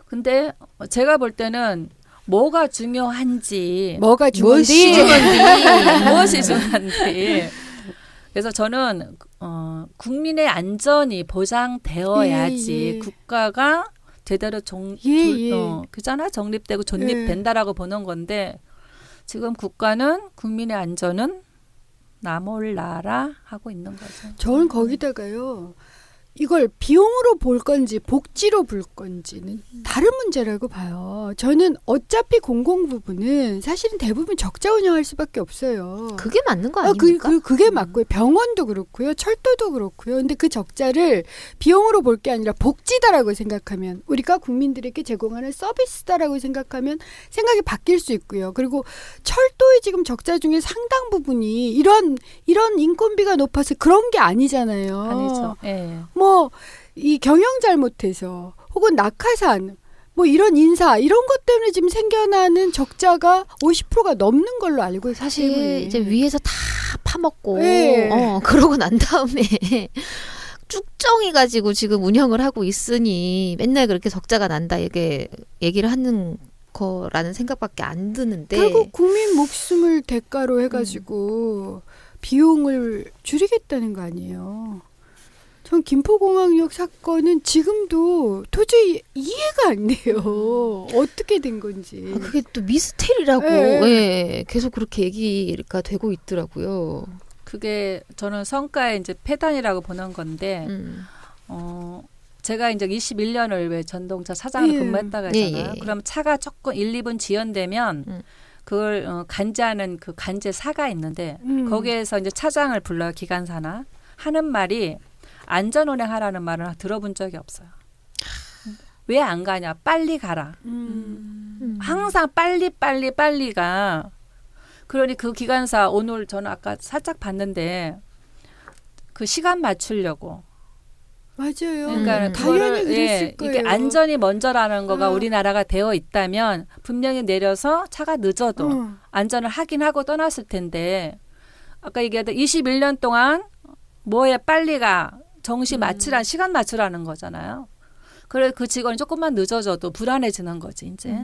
[SPEAKER 5] 근데 제가 볼 때는 뭐가 중요한지
[SPEAKER 3] 뭐가
[SPEAKER 5] 무엇이
[SPEAKER 3] 중요한지
[SPEAKER 5] 중요한지 무엇이 중요한지 그래서 저는 국민의 안전이 보장되어야지
[SPEAKER 3] 예, 예.
[SPEAKER 5] 국가가 제대로
[SPEAKER 3] 예.
[SPEAKER 5] 그잖아 정립되고 존립된다라고 보는 건데 지금 국가는 국민의 안전은 나 몰라라 하고 있는 거죠.
[SPEAKER 3] 저는 거기다가요. 이걸 비용으로 볼 건지 복지로 볼 건지는 다른 문제라고 봐요. 저는 어차피 공공부문은 사실은 대부분 적자 운영할 수밖에 없어요.
[SPEAKER 2] 그게 맞는 거 아닙니까?
[SPEAKER 3] 그게 맞고요. 병원도 그렇고요. 철도도 그렇고요. 근데 그 적자를 비용으로 볼 게 아니라 복지다라고 생각하면 우리가 국민들에게 제공하는 서비스다라고 생각하면 생각이 바뀔 수 있고요. 그리고 철도의 지금 적자 중에 상당 부분이 이런 인건비가 높아서 그런 게 아니잖아요.
[SPEAKER 5] 아니죠. 예.
[SPEAKER 3] 이 경영 잘못해서 혹은 낙하산 이런 인사 이런 것 때문에 지금 생겨나는 적자가 50%가 넘는 걸로 알고 있기
[SPEAKER 2] 사실
[SPEAKER 3] 때문에
[SPEAKER 2] 이제 위에서 다 파먹고
[SPEAKER 3] 네.
[SPEAKER 2] 그러고 난 다음에 쭉 정해가지고 지금 운영을 하고 있으니 맨날 그렇게 적자가 난다 이게 얘기를 하는 거라는 생각밖에 안 드는데
[SPEAKER 3] 결국 국민 목숨을 대가로 해가지고 비용을 줄이겠다는 거 아니에요. 전 김포공항역 사건은 지금도 도저히 이해가 안 돼요. 어떻게 된 건지.
[SPEAKER 2] 그게 또 미스테리라고
[SPEAKER 3] 네.
[SPEAKER 2] 예, 계속 그렇게 얘기가 되고 있더라고요.
[SPEAKER 5] 그게 저는 성과의 이제 패단이라고 보는 건데 제가 이제 21년을 왜 전동차 사장으로
[SPEAKER 3] 예.
[SPEAKER 5] 근무했다고
[SPEAKER 2] 예,
[SPEAKER 5] 했잖아요.
[SPEAKER 2] 예.
[SPEAKER 5] 그럼 차가 조금 1, 2분 지연되면 그걸 간제하는 그 간제사가 있는데 거기에서 이제 차장을 불러요. 기관사나. 하는 말이 안전운행하라는 말은 들어본 적이 없어요. 왜 안 가냐? 빨리 가라. 항상 빨리가. 그러니 그 기관사 오늘 저는 아까 살짝 봤는데 그 시간 맞추려고.
[SPEAKER 3] 맞아요.
[SPEAKER 5] 그러니까
[SPEAKER 3] 당연히
[SPEAKER 5] 그거를,
[SPEAKER 3] 그랬을 거예요.
[SPEAKER 5] 이게 안전이 먼저라는 거가
[SPEAKER 3] 아.
[SPEAKER 5] 우리나라가 되어 있다면 분명히 내려서 차가 늦어도 안전을 확인하고 떠났을 텐데 아까 얘기했던 21년 동안 뭐에 빨리 가 정시 맞추라 시간 맞추라는 거잖아요. 그래 그 직원이 조금만 늦어져도 불안해지는 거지 이제.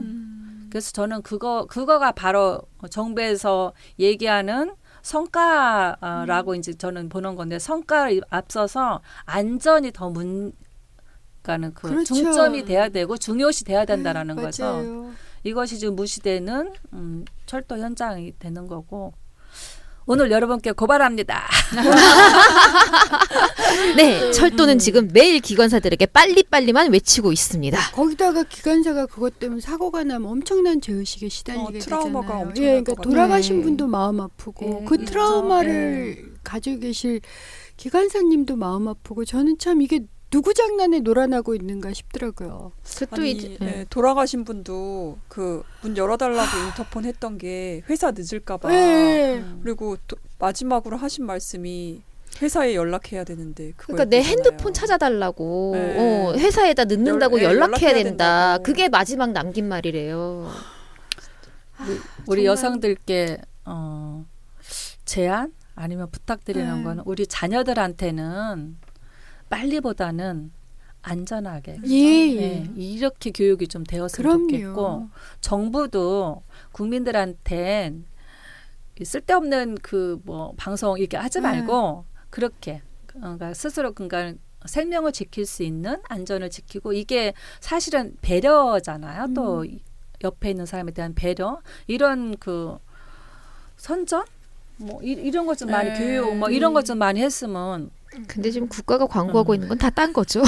[SPEAKER 5] 그래서 저는 그거가 바로 정부에서 얘기하는 성과라고 이제 저는 보는 건데 성과를 앞서서 안전이 더 그러니까는 그
[SPEAKER 3] 그렇죠.
[SPEAKER 5] 중점이 돼야 되고 중요시 돼야 된다라는 거죠.
[SPEAKER 3] 맞아요.
[SPEAKER 5] 이것이 지금 무시되는 철도 현장이 되는 거고. 오늘 여러분께 고발합니다.
[SPEAKER 2] 네, 철도는 지금 매일 기관사들에게 빨리빨리만 외치고 있습니다.
[SPEAKER 3] 거기다가 기관사가 그것 때문에 사고가 나면 엄청난 죄의식에 시달리게
[SPEAKER 4] 트라우마가
[SPEAKER 3] 되잖아요.
[SPEAKER 4] 엄청날
[SPEAKER 3] 예, 그러니까
[SPEAKER 4] 것
[SPEAKER 3] 돌아가신
[SPEAKER 2] 같아요.
[SPEAKER 3] 분도 마음 아프고
[SPEAKER 5] 예,
[SPEAKER 3] 그
[SPEAKER 5] 그렇죠.
[SPEAKER 3] 트라우마를 가지고 계실 기관사님도 마음 아프고 저는 참 이게 누구 장난에 놀아나고 있는가 싶더라고요.
[SPEAKER 2] 그것도
[SPEAKER 4] 아니,
[SPEAKER 2] 이제
[SPEAKER 4] 예, 돌아가신 분도 그 문 열어달라고 인터폰 했던 게 회사 늦을까봐.
[SPEAKER 3] 예.
[SPEAKER 4] 그리고 마지막으로 하신 말씀이 회사에 연락해야 되는데
[SPEAKER 2] 그러니까 내 핸드폰 찾아달라고
[SPEAKER 4] 네.
[SPEAKER 2] 회사에다 늦는다고 연락해야
[SPEAKER 4] 연락해야
[SPEAKER 2] 된다.
[SPEAKER 4] 된다고.
[SPEAKER 2] 그게 마지막 남긴 말이래요.
[SPEAKER 5] 우리
[SPEAKER 3] 정말.
[SPEAKER 5] 여성들께 제안 아니면 부탁드리는
[SPEAKER 3] 네.
[SPEAKER 5] 거는 우리 자녀들한테는 빨리보다는 안전하게
[SPEAKER 3] 예.
[SPEAKER 5] 네, 이렇게 교육이 좀 되었으면 좋겠고
[SPEAKER 3] 그럼요.
[SPEAKER 5] 정부도 국민들한테 쓸데없는 그 뭐 방송 이렇게 하지 말고 그렇게 그러니까 스스로 그러니까 생명을 지킬 수 있는 안전을 지키고 이게 사실은 배려잖아요. 또 옆에 있는 사람에 대한 배려 이런 그 선전 뭐 이런 것 좀 많이
[SPEAKER 4] 네.
[SPEAKER 5] 교육 뭐 이런 것 좀 많이 했으면
[SPEAKER 2] 근데 지금 국가가 광고하고 있는 건 다 딴 거죠.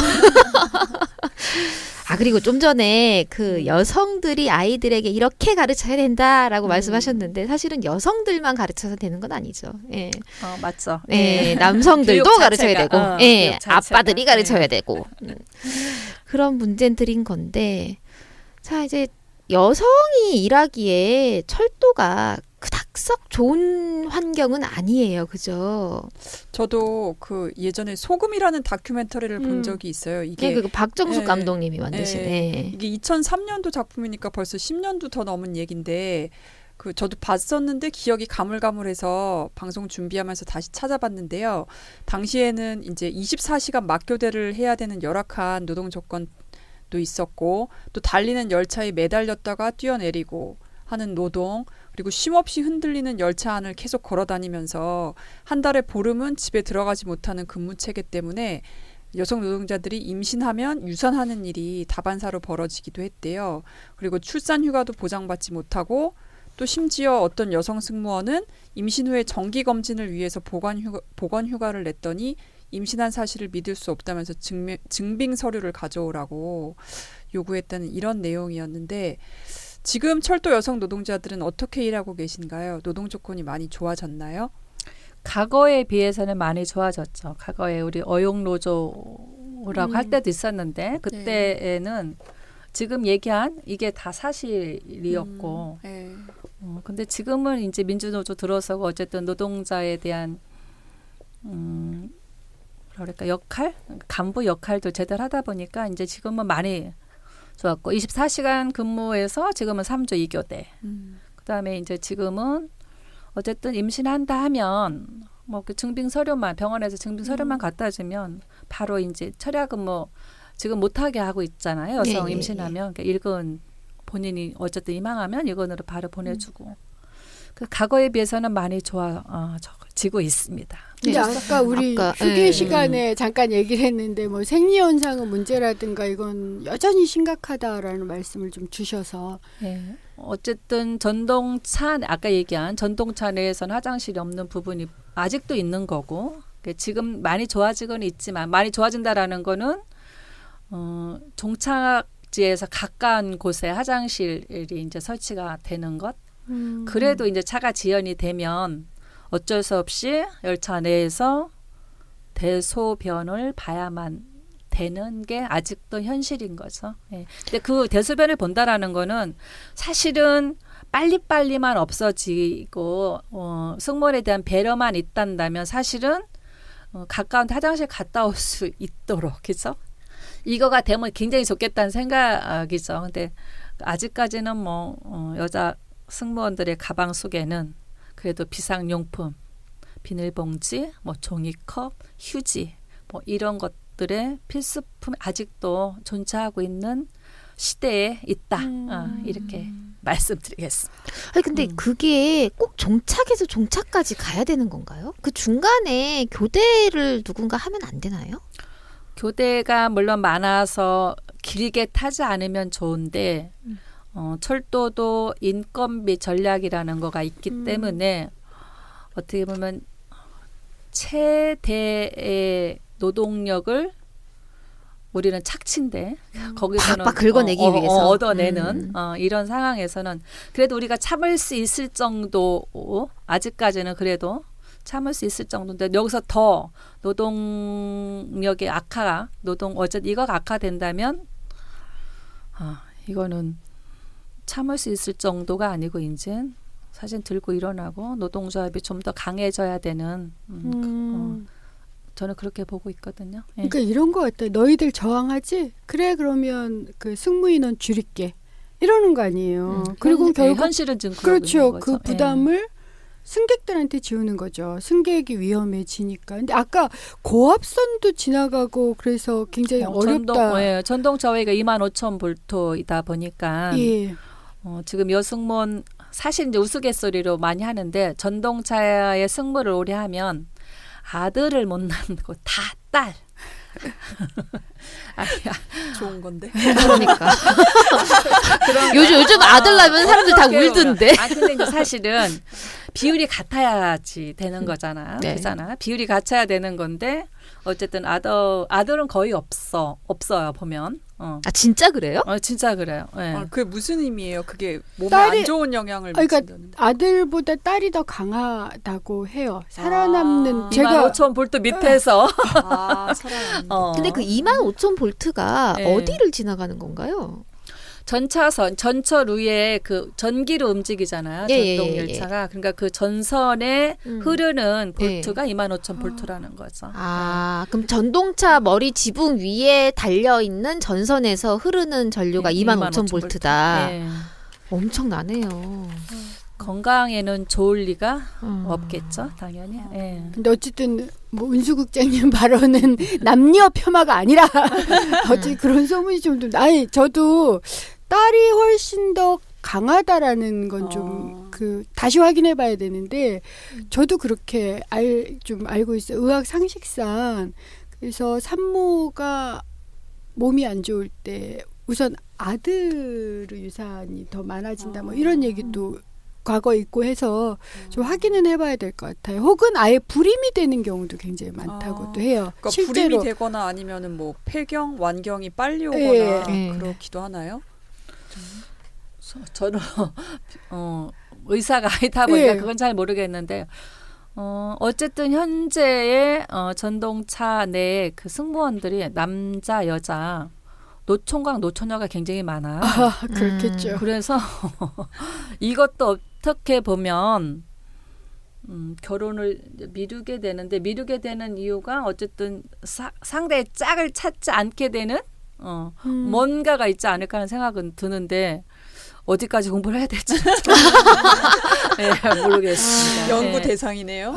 [SPEAKER 2] 아 그리고 좀 전에 그 여성들이 아이들에게 이렇게 가르쳐야 된다라고 말씀하셨는데 사실은 여성들만 가르쳐서 되는 건 아니죠. 예.
[SPEAKER 5] 맞죠.
[SPEAKER 2] 예, 남성들도
[SPEAKER 5] 교육
[SPEAKER 2] 가르쳐야
[SPEAKER 5] 자체가,
[SPEAKER 2] 되고, 예,
[SPEAKER 5] 교육 자체가.
[SPEAKER 2] 아빠들이 가르쳐야
[SPEAKER 5] 네.
[SPEAKER 2] 되고 그런 문제들인 건데, 자 이제 여성이 일하기에 철도가 그닥썩 좋은 환경은 아니에요, 그죠?
[SPEAKER 4] 저도 그 예전에 소금이라는 다큐멘터리를 본 적이 있어요. 이게
[SPEAKER 2] 그 박정숙
[SPEAKER 4] 예,
[SPEAKER 2] 감독님이 만드신. 예.
[SPEAKER 4] 이게 2003년도 작품이니까 벌써 10년도 더 넘은 얘긴데 그 저도 봤었는데 기억이 가물가물해서 방송 준비하면서 다시 찾아봤는데요. 당시에는 이제 24시간 맞교대를 해야 되는 열악한 노동 있었고 또 달리는 열차에 매달렸다가 뛰어내리고 하는 노동 그리고 쉼없이 흔들리는 열차 안을 계속 걸어다니면서 한 달에 보름은 집에 들어가지 못하는 근무 체계 때문에 여성 노동자들이 임신하면 유산하는 일이 다반사로 벌어지기도 했대요. 그리고 출산 휴가도 보장받지 못하고 또 심지어 어떤 여성 승무원은 임신 후에 정기 검진을 위해서 보건 휴가를 냈더니 임신한 사실을 믿을 수 없다면서 증빙 서류를 가져오라고 요구했다는 이런 내용이었는데 지금 철도 여성 노동자들은 어떻게 일하고 계신가요? 노동 조건이 많이 좋아졌나요?
[SPEAKER 5] 과거에 비해서는 많이 좋아졌죠. 과거에 우리 어용노조라고 할 때도 있었는데 그때에는 지금 얘기한 이게 다 사실이었고 근데 지금은 이제 민주노조 들어서고 어쨌든 노동자에 대한 뭐랄까 역할? 간부 역할도 제대로 하다 보니까 이제 지금은 많이 좋았고 24시간 근무에서 지금은 3조 2교대 그다음에 이제 지금은 어쨌든 임신한다 하면 뭐 그 증빙 서류만 병원에서 증빙 서류만 갖다 주면 바로 이제 철야 근무 지금 못하게 하고 있잖아요. 여성 임신하면 그러니까 일근 본인이 어쨌든 임항하면 일근으로 바로 보내주고 그 과거에 비해서는 많이 좋아지고 있습니다.
[SPEAKER 3] 근데 아까 우리 휴게 시간에 잠깐 얘기를 했는데 뭐 생리 현상의 문제라든가 이건 여전히 심각하다라는 말씀을 좀 주셔서
[SPEAKER 5] 어쨌든 전동차 아까 얘기한 전동차 내에서는 화장실이 없는 부분이 아직도 있는 거고 지금 많이 좋아지고는 있지만 많이 좋아진다라는 거는 종착지에서 가까운 곳에 화장실이 이제 설치가 되는 것. 그래도 이제 차가 지연이 되면 어쩔 수 없이 열차 내에서 대소변을 봐야만 되는 게 아직도 현실인 거죠. 근데 그 대소변을 본다라는 거는 사실은 빨리빨리만 없어지고 승무원에 대한 배려만 있단다면 사실은 가까운 화장실 갔다 올 수 있도록 그죠? 이거가 되면 굉장히 좋겠다는 생각이죠. 근데 아직까지는 뭐 여자 승무원들의 가방 속에는 그래도 비상용품, 비닐봉지, 뭐 종이컵, 휴지 뭐 이런 것들의 필수품 아직도 존재하고 있는 시대에 있다. 이렇게 말씀드리겠습니다.
[SPEAKER 2] 아니 근데 그게 꼭 종착에서 종착까지 가야 되는 건가요? 그 중간에 교대를 누군가 하면 안 되나요?
[SPEAKER 5] 교대가 물론 많아서 길게 타지 않으면 좋은데 철도도 인건비 전략이라는 거가 있기 때문에 어떻게 보면 최대의 노동력을 우리는 착취인데 거기서는
[SPEAKER 2] 팍팍 긁어내기 위해서
[SPEAKER 5] 얻어내는 이런 상황에서는 그래도 우리가 참을 수 있을 정도 아직까지는 그래도 참을 수 있을 정도인데 여기서 더 노동력의 악화가 어쨌든 이거가 악화된다면 이거는 참을 수 있을 정도가 아니고 이제 사실 들고 일어나고 노동조합이 좀 더 강해져야 되는 저는 그렇게 보고 있거든요.
[SPEAKER 3] 그러니까 이런 거 같아요. 너희들 저항하지? 그래 그러면 그 승무인은 줄일게. 이러는 거 아니에요. 그리고 결국
[SPEAKER 5] 현실은 지금
[SPEAKER 3] 그렇죠.
[SPEAKER 5] 거죠.
[SPEAKER 3] 그 부담을 승객들한테 지우는 거죠. 승객이 위험해지니까. 근데 아까 고압선도 지나가고 그래서 굉장히 어렵다.
[SPEAKER 5] 전동차회가 25,000볼트이다 보니까 지금 여승무원 사실 이제 우스갯소리로 많이 하는데 전동차의 승무를 오래 하면 아들을 못 낳고 다 딸.
[SPEAKER 4] 좋은 건데.
[SPEAKER 2] 그러니까. 요즘 아들 낳으면 사람들 다 울던데.
[SPEAKER 5] 근데 이제 사실은 비율이 같아야지 되는 거잖아. 그잖아. 비율이 같아야 되는 건데 어쨌든 아들은 거의 없어요 보면.
[SPEAKER 2] 진짜 그래요?
[SPEAKER 5] 진짜 그래요.
[SPEAKER 4] 그게 무슨 의미예요? 그게 몸에 안 좋은 영향을 미친다는.
[SPEAKER 3] 그러니까 아들보다 딸이 더 강하다고 해요. 살아남는
[SPEAKER 5] 제가 25,000볼트 밑에서
[SPEAKER 4] 살아남는.
[SPEAKER 2] 근데 그 25,000볼트가 어디를 지나가는 건가요?
[SPEAKER 5] 전철 위에 그 전기로 움직이잖아요. 전동 열차가. 그러니까 그 전선에 흐르는 볼트가 25,000볼트라는 거죠.
[SPEAKER 2] 그럼 전동차 머리 지붕 위에 달려 있는 전선에서 흐르는 전류가 25,000볼트다. 엄청나네요.
[SPEAKER 5] 건강에는 좋을 리가 없겠죠, 당연히. 예.
[SPEAKER 3] 근데 어쨌든 뭐 운수국장님 발언은 남녀 폄하가 아니라 어쨌든 그런 소문이 좀 아니 저도 딸이 훨씬 더 강하다라는 건 좀 그 다시 확인해 봐야 되는데 저도 그렇게 좀 알고 있어요. 의학 상식상. 그래서 산모가 몸이 안 좋을 때 우선 아들 유산이 더 많아진다 뭐 이런 얘기도 과거에 있고 해서 좀 확인은 해봐야 될 것 같아요. 혹은 아예 불임이 되는 경우도 굉장히 많다고도 해요.
[SPEAKER 4] 그러니까
[SPEAKER 3] 실제로
[SPEAKER 4] 불임이 되거나 아니면은 뭐 폐경, 완경이 빨리 오거나
[SPEAKER 3] 예.
[SPEAKER 4] 그렇기도 하나요?
[SPEAKER 5] 저는 의사가 아니다 보니까
[SPEAKER 3] 예.
[SPEAKER 5] 그건 잘 모르겠는데 어쨌든 현재의 전동차 내 그 승무원들이 남자, 여자, 노총각, 노처녀가 굉장히 많아요.
[SPEAKER 3] 그렇겠죠.
[SPEAKER 5] 그래서 이것도 어떻게 보면 결혼을 미루게 되는 이유가 어쨌든 상대의 짝을 찾지 않게 되는 뭔가가 있지 않을까 하는 생각은 드는데 어디까지 공부를 해야 될지 네, 모르겠습니다.
[SPEAKER 4] 연구
[SPEAKER 5] 네.
[SPEAKER 4] 대상이네요.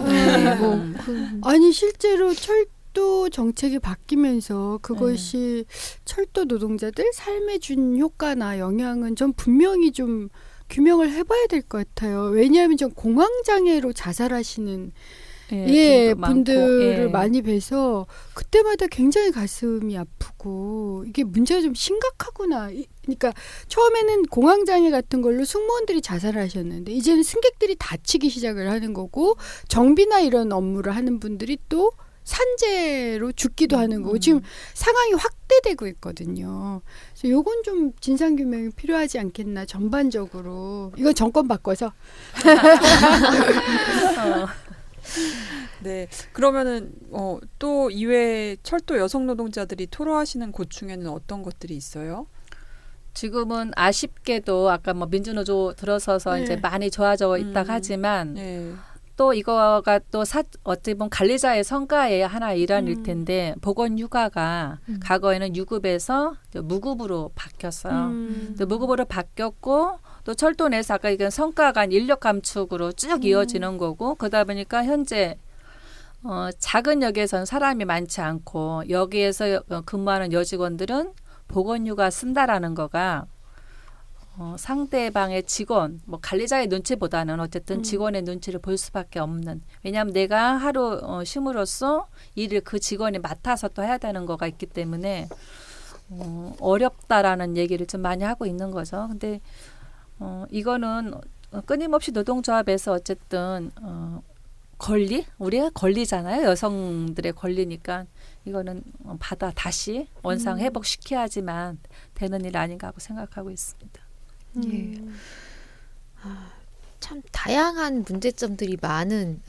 [SPEAKER 3] 아니 실제로 철도 정책이 바뀌면서 그것이 철도 노동자들 삶에 준 효과나 영향은 전 분명히 좀 규명을 해봐야 될 것 같아요. 왜냐하면 전 공황장애로 자살하시는 분들을 많이 뵈서 그때마다 굉장히 가슴이 아프고 이게 문제가 좀 심각하구나. 그러니까 처음에는 공황장애 같은 걸로 승무원들이 자살하셨는데 이제는 승객들이 다치기 시작을 하는 거고 정비나 이런 업무를 하는 분들이 또 산재로 죽기도 하는 거고 지금 상황이 확대되고 있거든요. 그래서 요건 좀 진상규명이 필요하지 않겠나 전반적으로. 이건 정권 바꿔서.
[SPEAKER 4] 네, 그러면은 또 이외에 철도 여성 노동자들이 토로하시는 곳 중에는 어떤 것들이 있어요?
[SPEAKER 5] 지금은 아쉽게도 아까 뭐 민주노조 들어서서 이제 많이 좋아져 있다 하지만 또 이거가 또 어떻게 보면 관리자의 성과의 하나 일환일 텐데 보건휴가가 과거에는 유급에서 무급으로 바뀌었어요. 무급으로 바뀌었고 또 철도 내에서 아까 얘기한 성과가 인력 감축으로 쭉 이어지는 거고 그러다 보니까 현재 작은 역에선 사람이 많지 않고 여기에서 근무하는 여직원들은 보건휴가 쓴다라는 거가 상대방의 직원, 뭐 관리자의 눈치보다는 어쨌든 직원의 눈치를 볼 수밖에 없는. 왜냐하면 내가 하루 쉼으로써 일을 그 직원이 맡아서 또 해야 되는 거가 있기 때문에 어렵다라는 얘기를 좀 많이 하고 있는 거죠. 근데 이거는 끊임없이 노동조합에서 어쨌든 우리가 권리잖아요. 여성들의 권리니까 이거는 다시 원상 회복시켜야지만 되는 일 아닌가 하고 생각하고 있습니다.
[SPEAKER 2] 참 다양한 문제점들이 많은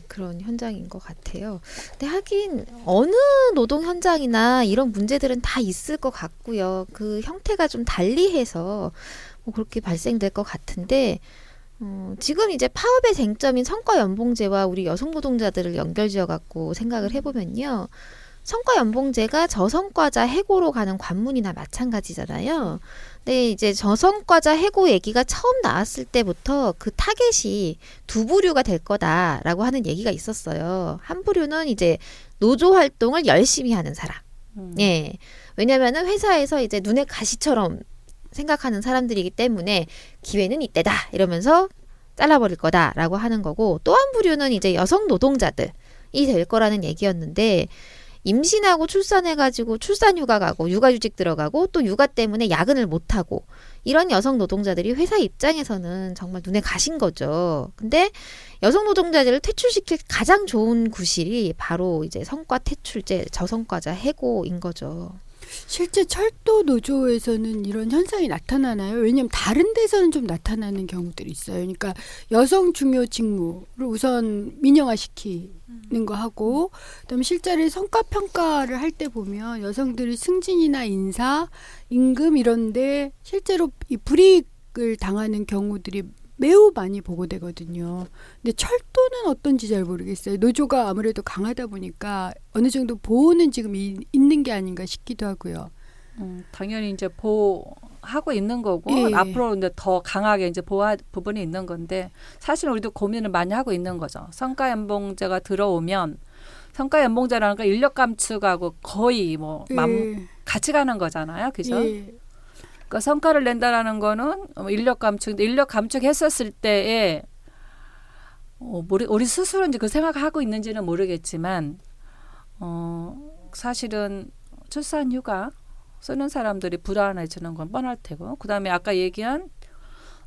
[SPEAKER 2] 그런 현장인 것 같아요. 근데 하긴 어느 노동 현장이나 이런 문제들은 다 있을 것 같고요. 그 형태가 좀 달리해서 뭐 그렇게 발생될 것 같은데 지금 이제 파업의 쟁점인 성과연봉제와 우리 여성 노동자들을 연결지어 갖고 생각을 해보면요. 성과연봉제가 저성과자 해고로 가는 관문이나 마찬가지잖아요. 근데 이제 저성과자 해고 얘기가 처음 나왔을 때부터 그 타겟이 두 부류가 될 거다라고 하는 얘기가 있었어요. 한 부류는 이제 노조 활동을 열심히 하는 사람. 예. 왜냐면은 회사에서 이제 눈에 가시처럼 생각하는 사람들이기 때문에 기회는 이때다 이러면서 잘라버릴 거다라고 하는 거고 또 한 부류는 이제 여성 노동자들이 될 거라는 얘기였는데 임신하고 출산해가지고 출산휴가 가고 육아휴직 들어가고 또 육아 때문에 야근을 못하고 이런 여성 노동자들이 회사 입장에서는 정말 눈에 가신 거죠. 근데 여성 노동자들을 퇴출시킬 가장 좋은 구실이 바로 이제 성과 퇴출제, 저성과자 해고인 거죠.
[SPEAKER 3] 실제 철도 노조에서는 이런 현상이 나타나나요? 왜냐하면 다른 데서는 좀 나타나는 경우들이 있어요. 그러니까 여성 중요 직무를 우선 민영화시키는 거 하고 그다음에 실제로 성과평가를 할 때 보면 여성들이 승진이나 인사, 임금 이런 데 실제로 이 불이익을 당하는 경우들이 매우 많이 보고되거든요. 근데 철도는 어떤지 잘 모르겠어요. 노조가 아무래도 강하다 보니까 어느 정도 보호는 지금 있는 게 아닌가 싶기도 하고요.
[SPEAKER 5] 당연히 이제 하고 있는 거고
[SPEAKER 3] 예.
[SPEAKER 5] 앞으로 이제 더 강하게 이제 보호할 부분이 있는 건데 사실 우리도 고민을 많이 하고 있는 거죠. 성과연봉제가 들어오면 성과연봉제라는 건 인력 감축하고 거의 뭐 같이 가는 거잖아요, 그죠?
[SPEAKER 3] 예.
[SPEAKER 5] 그러니까 성과를 낸다라는 거는 인력 감축했었을 때에 우리 스스로 이제 그 생각하고 있는지는 모르겠지만 사실은 출산휴가 쓰는 사람들이 불안해지는 건 뻔할 테고 그다음에 아까 얘기한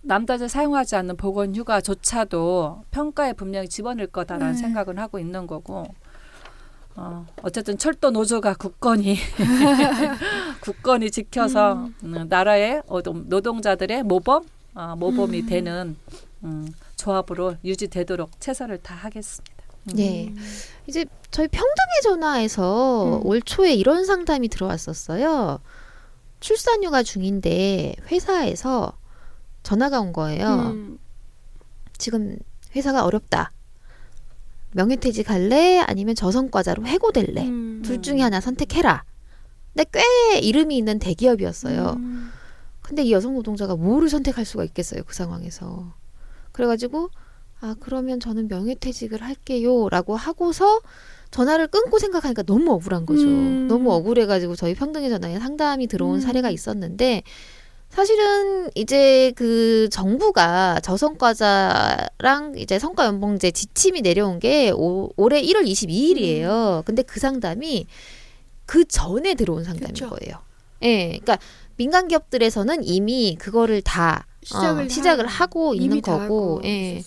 [SPEAKER 5] 남자들 사용하지 않는 보건휴가조차도 평가에 분명히 집어넣을 거다라는 생각은 하고 있는 거고 어쨌든 철도 노조가 굳건히 굳건히 지켜서 나라의 노동자들의 모범이 되는 조합으로 유지되도록 최선을 다하겠습니다.
[SPEAKER 2] 네. 이제 저희 평등의 전화에서 올 초에 이런 상담이 들어왔었어요. 출산휴가 중인데 회사에서 전화가 온 거예요. 지금 회사가 어렵다. 명예퇴직 할래? 아니면 저성과자로 해고될래? 둘 중에 하나 선택해라. 근데 꽤 이름이 있는 대기업이었어요. 근데 이 여성 노동자가 뭐를 선택할 수가 있겠어요, 그 상황에서. 그래가지고 그러면 저는 명예퇴직을 할게요 라고 하고서 전화를 끊고 생각하니까 너무 억울한 거죠. 너무 억울해가지고 저희 평등의 전화에 상담이 들어온 사례가 있었는데 사실은 이제 그 정부가 저성과자랑 이제 성과연봉제 지침이 내려온 게 올해 1월 22일이에요. 근데 그 상담이 그 전에 들어온 상담인
[SPEAKER 3] 그쵸.
[SPEAKER 2] 거예요. 예, 그러니까 민간 기업들에서는 이미 그거를 다 시작을 하고 있는 거고. 예.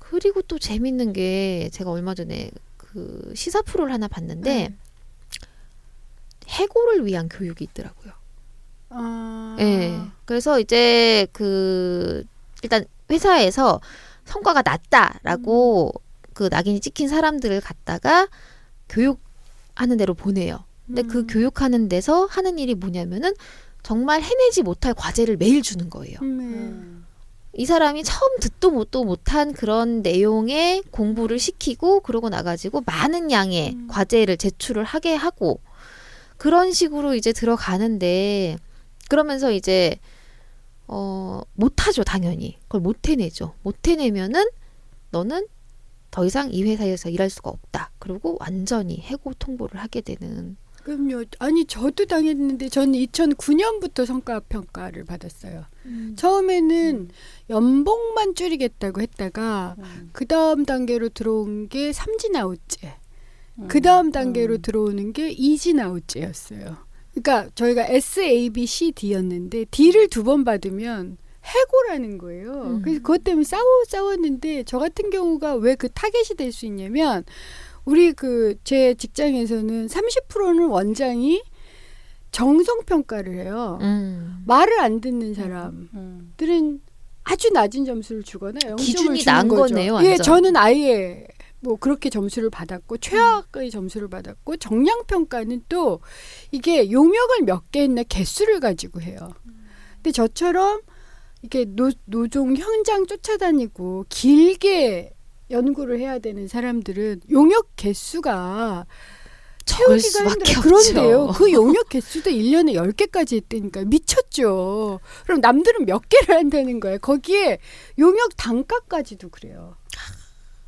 [SPEAKER 2] 그리고 또 재밌는 게 제가 얼마 전에 그 시사 프로를 하나 봤는데 해고를 위한 교육이 있더라고요. 예. 그래서 이제 일단 회사에서 성과가 낮다라고 그 낙인이 찍힌 사람들을 갖다가 교육하는 데로 보내요. 근데 그 교육하는 데서 하는 일이 뭐냐면은 정말 해내지 못할 과제를 매일 주는 거예요. 이 사람이 처음 듣도 못한 그런 내용의 공부를 시키고 그러고 나가지고 많은 양의 과제를 제출을 하게 하고 그런 식으로 이제 들어가는데 그러면서 이제 못하죠, 당연히. 그걸 못 해내죠. 못 해내면은 너는 더 이상 이 회사에서 일할 수가 없다. 그리고 완전히 해고 통보를 하게 되는.
[SPEAKER 3] 그럼요. 아니 저도 당했는데 저는 2009년부터 성과평가를 받았어요. 처음에는 연봉만 줄이겠다고 했다가 그 다음 단계로 들어온 게 삼진아웃제. 그 다음 단계로 들어오는 게 이진아웃제였어요. 그러니까 저희가 S, A, B, C, D였는데 D를 2번 받으면 해고라는 거예요. 그래서 그것 때문에 싸웠는데 저 같은 경우가 왜 그 타겟이 될 수 있냐면 우리 제 직장에서는 30%는 원장이 정성평가를 해요. 말을 안 듣는 사람들은 아주 낮은 점수를 주거나 0점을
[SPEAKER 2] 기준이
[SPEAKER 3] 주는
[SPEAKER 2] 난
[SPEAKER 3] 거죠.
[SPEAKER 2] 거네요, 완전.
[SPEAKER 3] 예, 저는 아예 뭐 그렇게 점수를 받았고 최악의 점수를 받았고 정량평가는 또 이게 용역을 몇 개 했나 개수를 가지고 해요. 근데 저처럼 이렇게 노종 현장 쫓아다니고 길게 연구를 해야 되는 사람들은 용역 개수가 채우기가 힘들어요. 그런데요. 그 용역 개수도 1년에 10개까지 했다니까 미쳤죠. 그럼 남들은 몇 개를 한다는 거예요. 거기에 용역 단가까지도 그래요.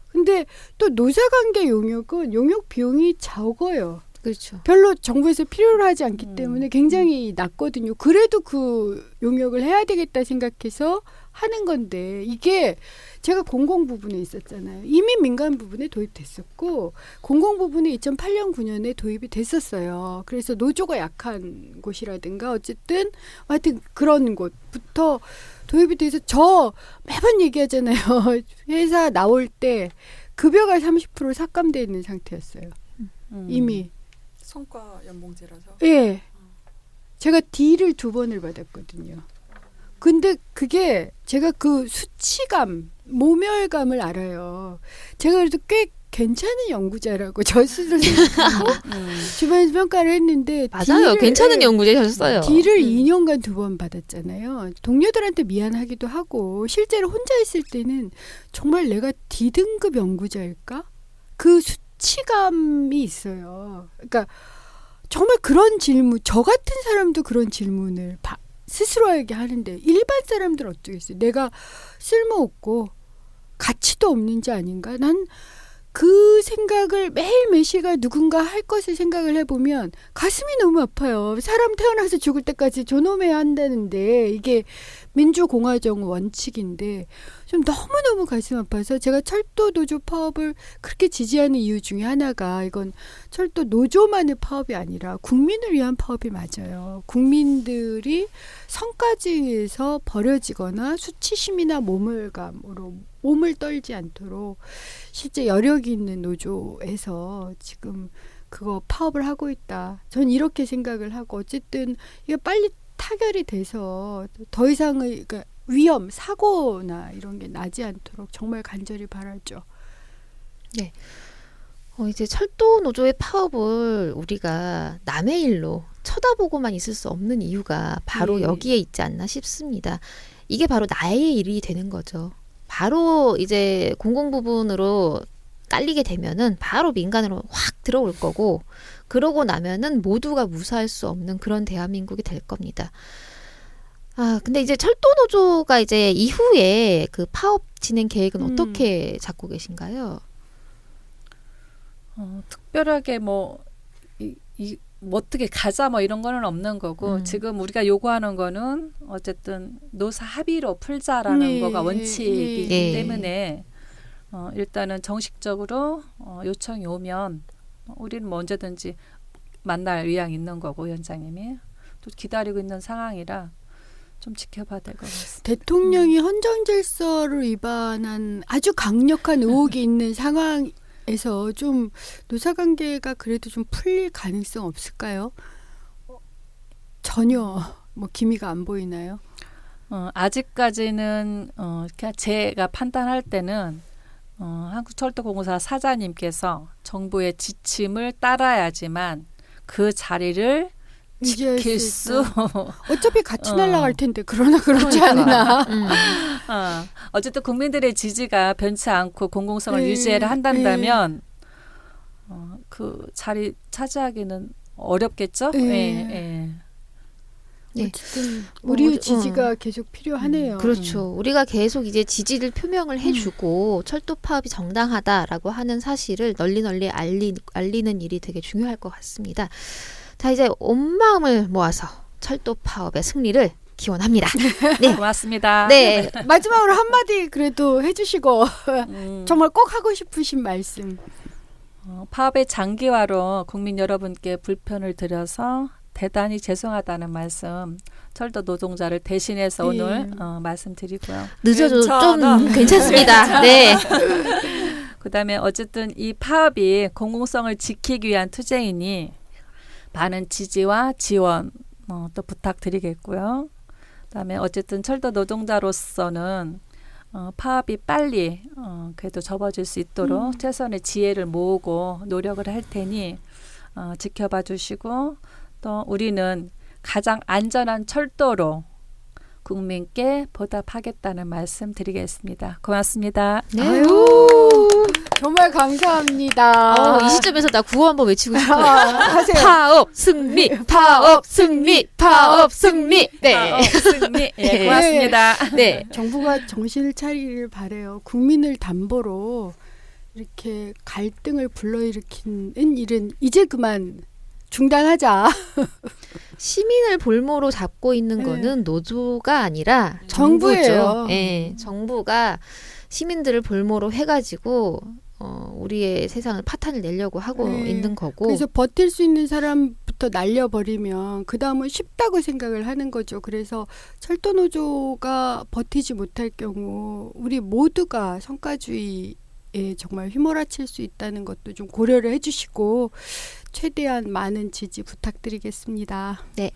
[SPEAKER 3] 근데 또 노사관계 용역은 용역 비용이 적어요.
[SPEAKER 2] 그렇죠.
[SPEAKER 3] 별로 정부에서 필요로 하지 않기 때문에 굉장히 낮거든요. 그래도 그 용역을 해야 되겠다 생각해서 하는 건데 이게 제가 공공 부분에 있었잖아요. 이미 민간 부분에 도입됐었고 공공 부분에 2008년 9년에 도입이 됐었어요. 그래서 노조가 약한 곳이라든가 어쨌든 하여튼 그런 곳부터 도입이 돼서 저 매번 얘기하잖아요. 회사 나올 때 급여가 30% 삭감되어 있는 상태였어요. 이미.
[SPEAKER 4] 성과 연봉제라서.
[SPEAKER 3] 예. 제가 D를 2번을 받았거든요. 근데 그게 제가 그 수치감, 모멸감을 알아요. 제가 그래도 꽤 괜찮은 연구자라고 저 스스로 생각하고 주변에서 평가를 했는데
[SPEAKER 2] 맞아요.
[SPEAKER 3] D를,
[SPEAKER 2] 괜찮은 연구자셨어요.
[SPEAKER 3] D를 2년간 2번 받았잖아요. 동료들한테 미안하기도 하고 실제로 혼자 있을 때는 정말 내가 D등급 연구자일까? 그 수치감이 있어요. 그러니까 정말 그런 질문, 저 같은 사람도 그런 질문을 스스로에게 하는데 일반 사람들 어쩌겠어요. 내가 쓸모없고 가치도 없는 자 아닌가? 난 그 생각을 매일 매시가 누군가 할 것을 생각을 해보면 가슴이 너무 아파요. 사람 태어나서 죽을 때까지 존엄해야 한다는데 이게 민주공화정 원칙인데 좀 너무너무 가슴 아파서 제가 철도 노조 파업을 그렇게 지지하는 이유 중에 하나가 이건 철도 노조만의 파업이 아니라 국민을 위한 파업이 맞아요. 국민들이 성과지에서 버려지거나 수치심이나 모멸감으로 몸을 떨지 않도록 실제 여력이 있는 노조에서 지금 그거 파업을 하고 있다. 전 이렇게 생각을 하고 어쨌든 이게 빨리 타결이 돼서 더 이상의 그러니까 위험, 사고나 이런 게 나지 않도록 정말 간절히 바라죠.
[SPEAKER 2] 네. 이제 철도 노조의 파업을 우리가 남의 일로 쳐다보고만 있을 수 없는 이유가 바로 여기에 있지 않나 싶습니다. 이게 바로 나의 일이 되는 거죠. 바로 이제 공공 부분으로 깔리게 되면은 바로 민간으로 확 들어올 거고, 그러고 나면은 모두가 무사할 수 없는 그런 대한민국이 될 겁니다. 근데 이제 철도 노조가 이제 이후에 그 파업 진행 계획은 어떻게 잡고 계신가요?
[SPEAKER 5] 특별하게 뭐 어떻게 가자 뭐 이런 거는 없는 거고 지금 우리가 요구하는 거는 어쨌든 노사 합의로 풀자라는 거가 원칙이기 때문에 일단은 정식적으로 요청이 오면 우리는 뭐 언제든지 만날 의향이 있는 거고 위원장님이 또 기다리고 있는 상황이라 좀 지켜봐야 될 것 같습니다.
[SPEAKER 3] 대통령이 헌정질서를 위반한 아주 강력한 의혹이 있는 상황에서 좀 노사관계가 그래도 좀 풀릴 가능성 없을까요? 전혀 뭐 기미가 안 보이나요?
[SPEAKER 5] 아직까지는 그냥 제가 판단할 때는 한국철도공사 사장님께서 정부의 지침을 따라야지만 그 자리를 지킬 수
[SPEAKER 3] 어차피 같이 날아갈 텐데 그러나 그렇지 않으나
[SPEAKER 5] 어쨌든 국민들의 지지가 변치 않고 공공성을 유지해야 한다면 그 자리 차지하기는 어렵겠죠.
[SPEAKER 3] 어쨌든 우리의 지지가 계속 필요하네요.
[SPEAKER 2] 그렇죠. 우리가 계속 이제 지지를 표명을 해주고 철도 파업이 정당하다라고 하는 사실을 널리 알리는 일이 되게 중요할 것 같습니다. 자, 이제 온 마음을 모아서 철도 파업의 승리를 기원합니다. 네,
[SPEAKER 5] 고맙습니다.
[SPEAKER 2] 네,
[SPEAKER 3] 마지막으로 한마디 그래도 해주시고 정말 꼭 하고 싶으신 말씀.
[SPEAKER 5] 파업의 장기화로 국민 여러분께 불편을 드려서 대단히 죄송하다는 말씀 철도 노동자를 대신해서 오늘 말씀드리고요.
[SPEAKER 2] 늦어도 좀 괜찮습니다. 네.
[SPEAKER 5] 그다음에 어쨌든 이 파업이 공공성을 지키기 위한 투쟁이니 많은 지지와 지원 또 부탁드리겠고요. 그다음에 어쨌든 철도 노동자로서는 파업이 빨리 그래도 접어질 수 있도록 최선의 지혜를 모으고 노력을 할 테니 지켜봐 주시고 또 우리는 가장 안전한 철도로 국민께 보답하겠다는 말씀 드리겠습니다. 고맙습니다.
[SPEAKER 2] 네.
[SPEAKER 3] 아유, 정말 감사합니다.
[SPEAKER 2] 이 시점에서 나 구호 한번 외치고 싶어요.
[SPEAKER 3] 하세요.
[SPEAKER 2] 파업 승리, 파업 승리, 파업 승리. 네.
[SPEAKER 5] 파업 승리. 예, 고맙습니다.
[SPEAKER 2] 네.
[SPEAKER 3] 정부가 정신을 차리기를 바래요. 국민을 담보로 이렇게 갈등을 불러일으키는 일은 이제 그만 중단하자.
[SPEAKER 2] 시민을 볼모로 잡고 있는 거는 노조가 아니라
[SPEAKER 3] 정부예요.
[SPEAKER 2] 정부죠. 네, 정부가 시민들을 볼모로 해가지고 우리의 세상을 파탄을 내려고 하고 있는 거고.
[SPEAKER 3] 그래서 버틸 수 있는 사람부터 날려버리면 그 다음은 쉽다고 생각을 하는 거죠. 그래서 철도노조가 버티지 못할 경우 우리 모두가 성과주의에 정말 휘몰아칠 수 있다는 것도 좀 고려를 해주시고 최대한 많은 지지 부탁드리겠습니다.
[SPEAKER 2] 네.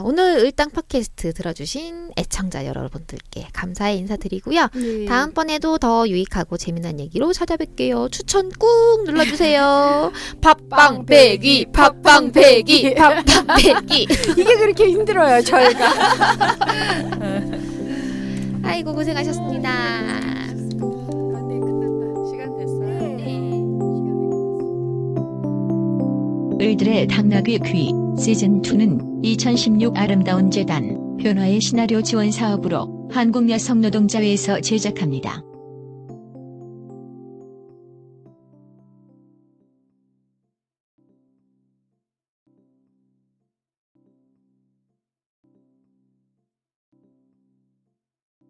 [SPEAKER 2] 오늘 을당 팟캐스트 들어주신 애청자 여러분들께 감사의 인사드리고요.
[SPEAKER 3] 네.
[SPEAKER 2] 다음번에도 더 유익하고 재미난 얘기로 찾아뵐게요. 추천 꾹 눌러주세요. 팟빵 배기, 팟빵 배기, 팟빵 배기.
[SPEAKER 3] 이게 그렇게 힘들어요, 저희가.
[SPEAKER 2] 아이고 고생하셨습니다.
[SPEAKER 3] 네, 끝났다.
[SPEAKER 5] 시간 됐어요.
[SPEAKER 1] 을들의 당나귀 귀 시즌2는 2016 아름다운 재단 변화의 시나리오 지원 사업으로 한국여성노동자회에서 제작합니다.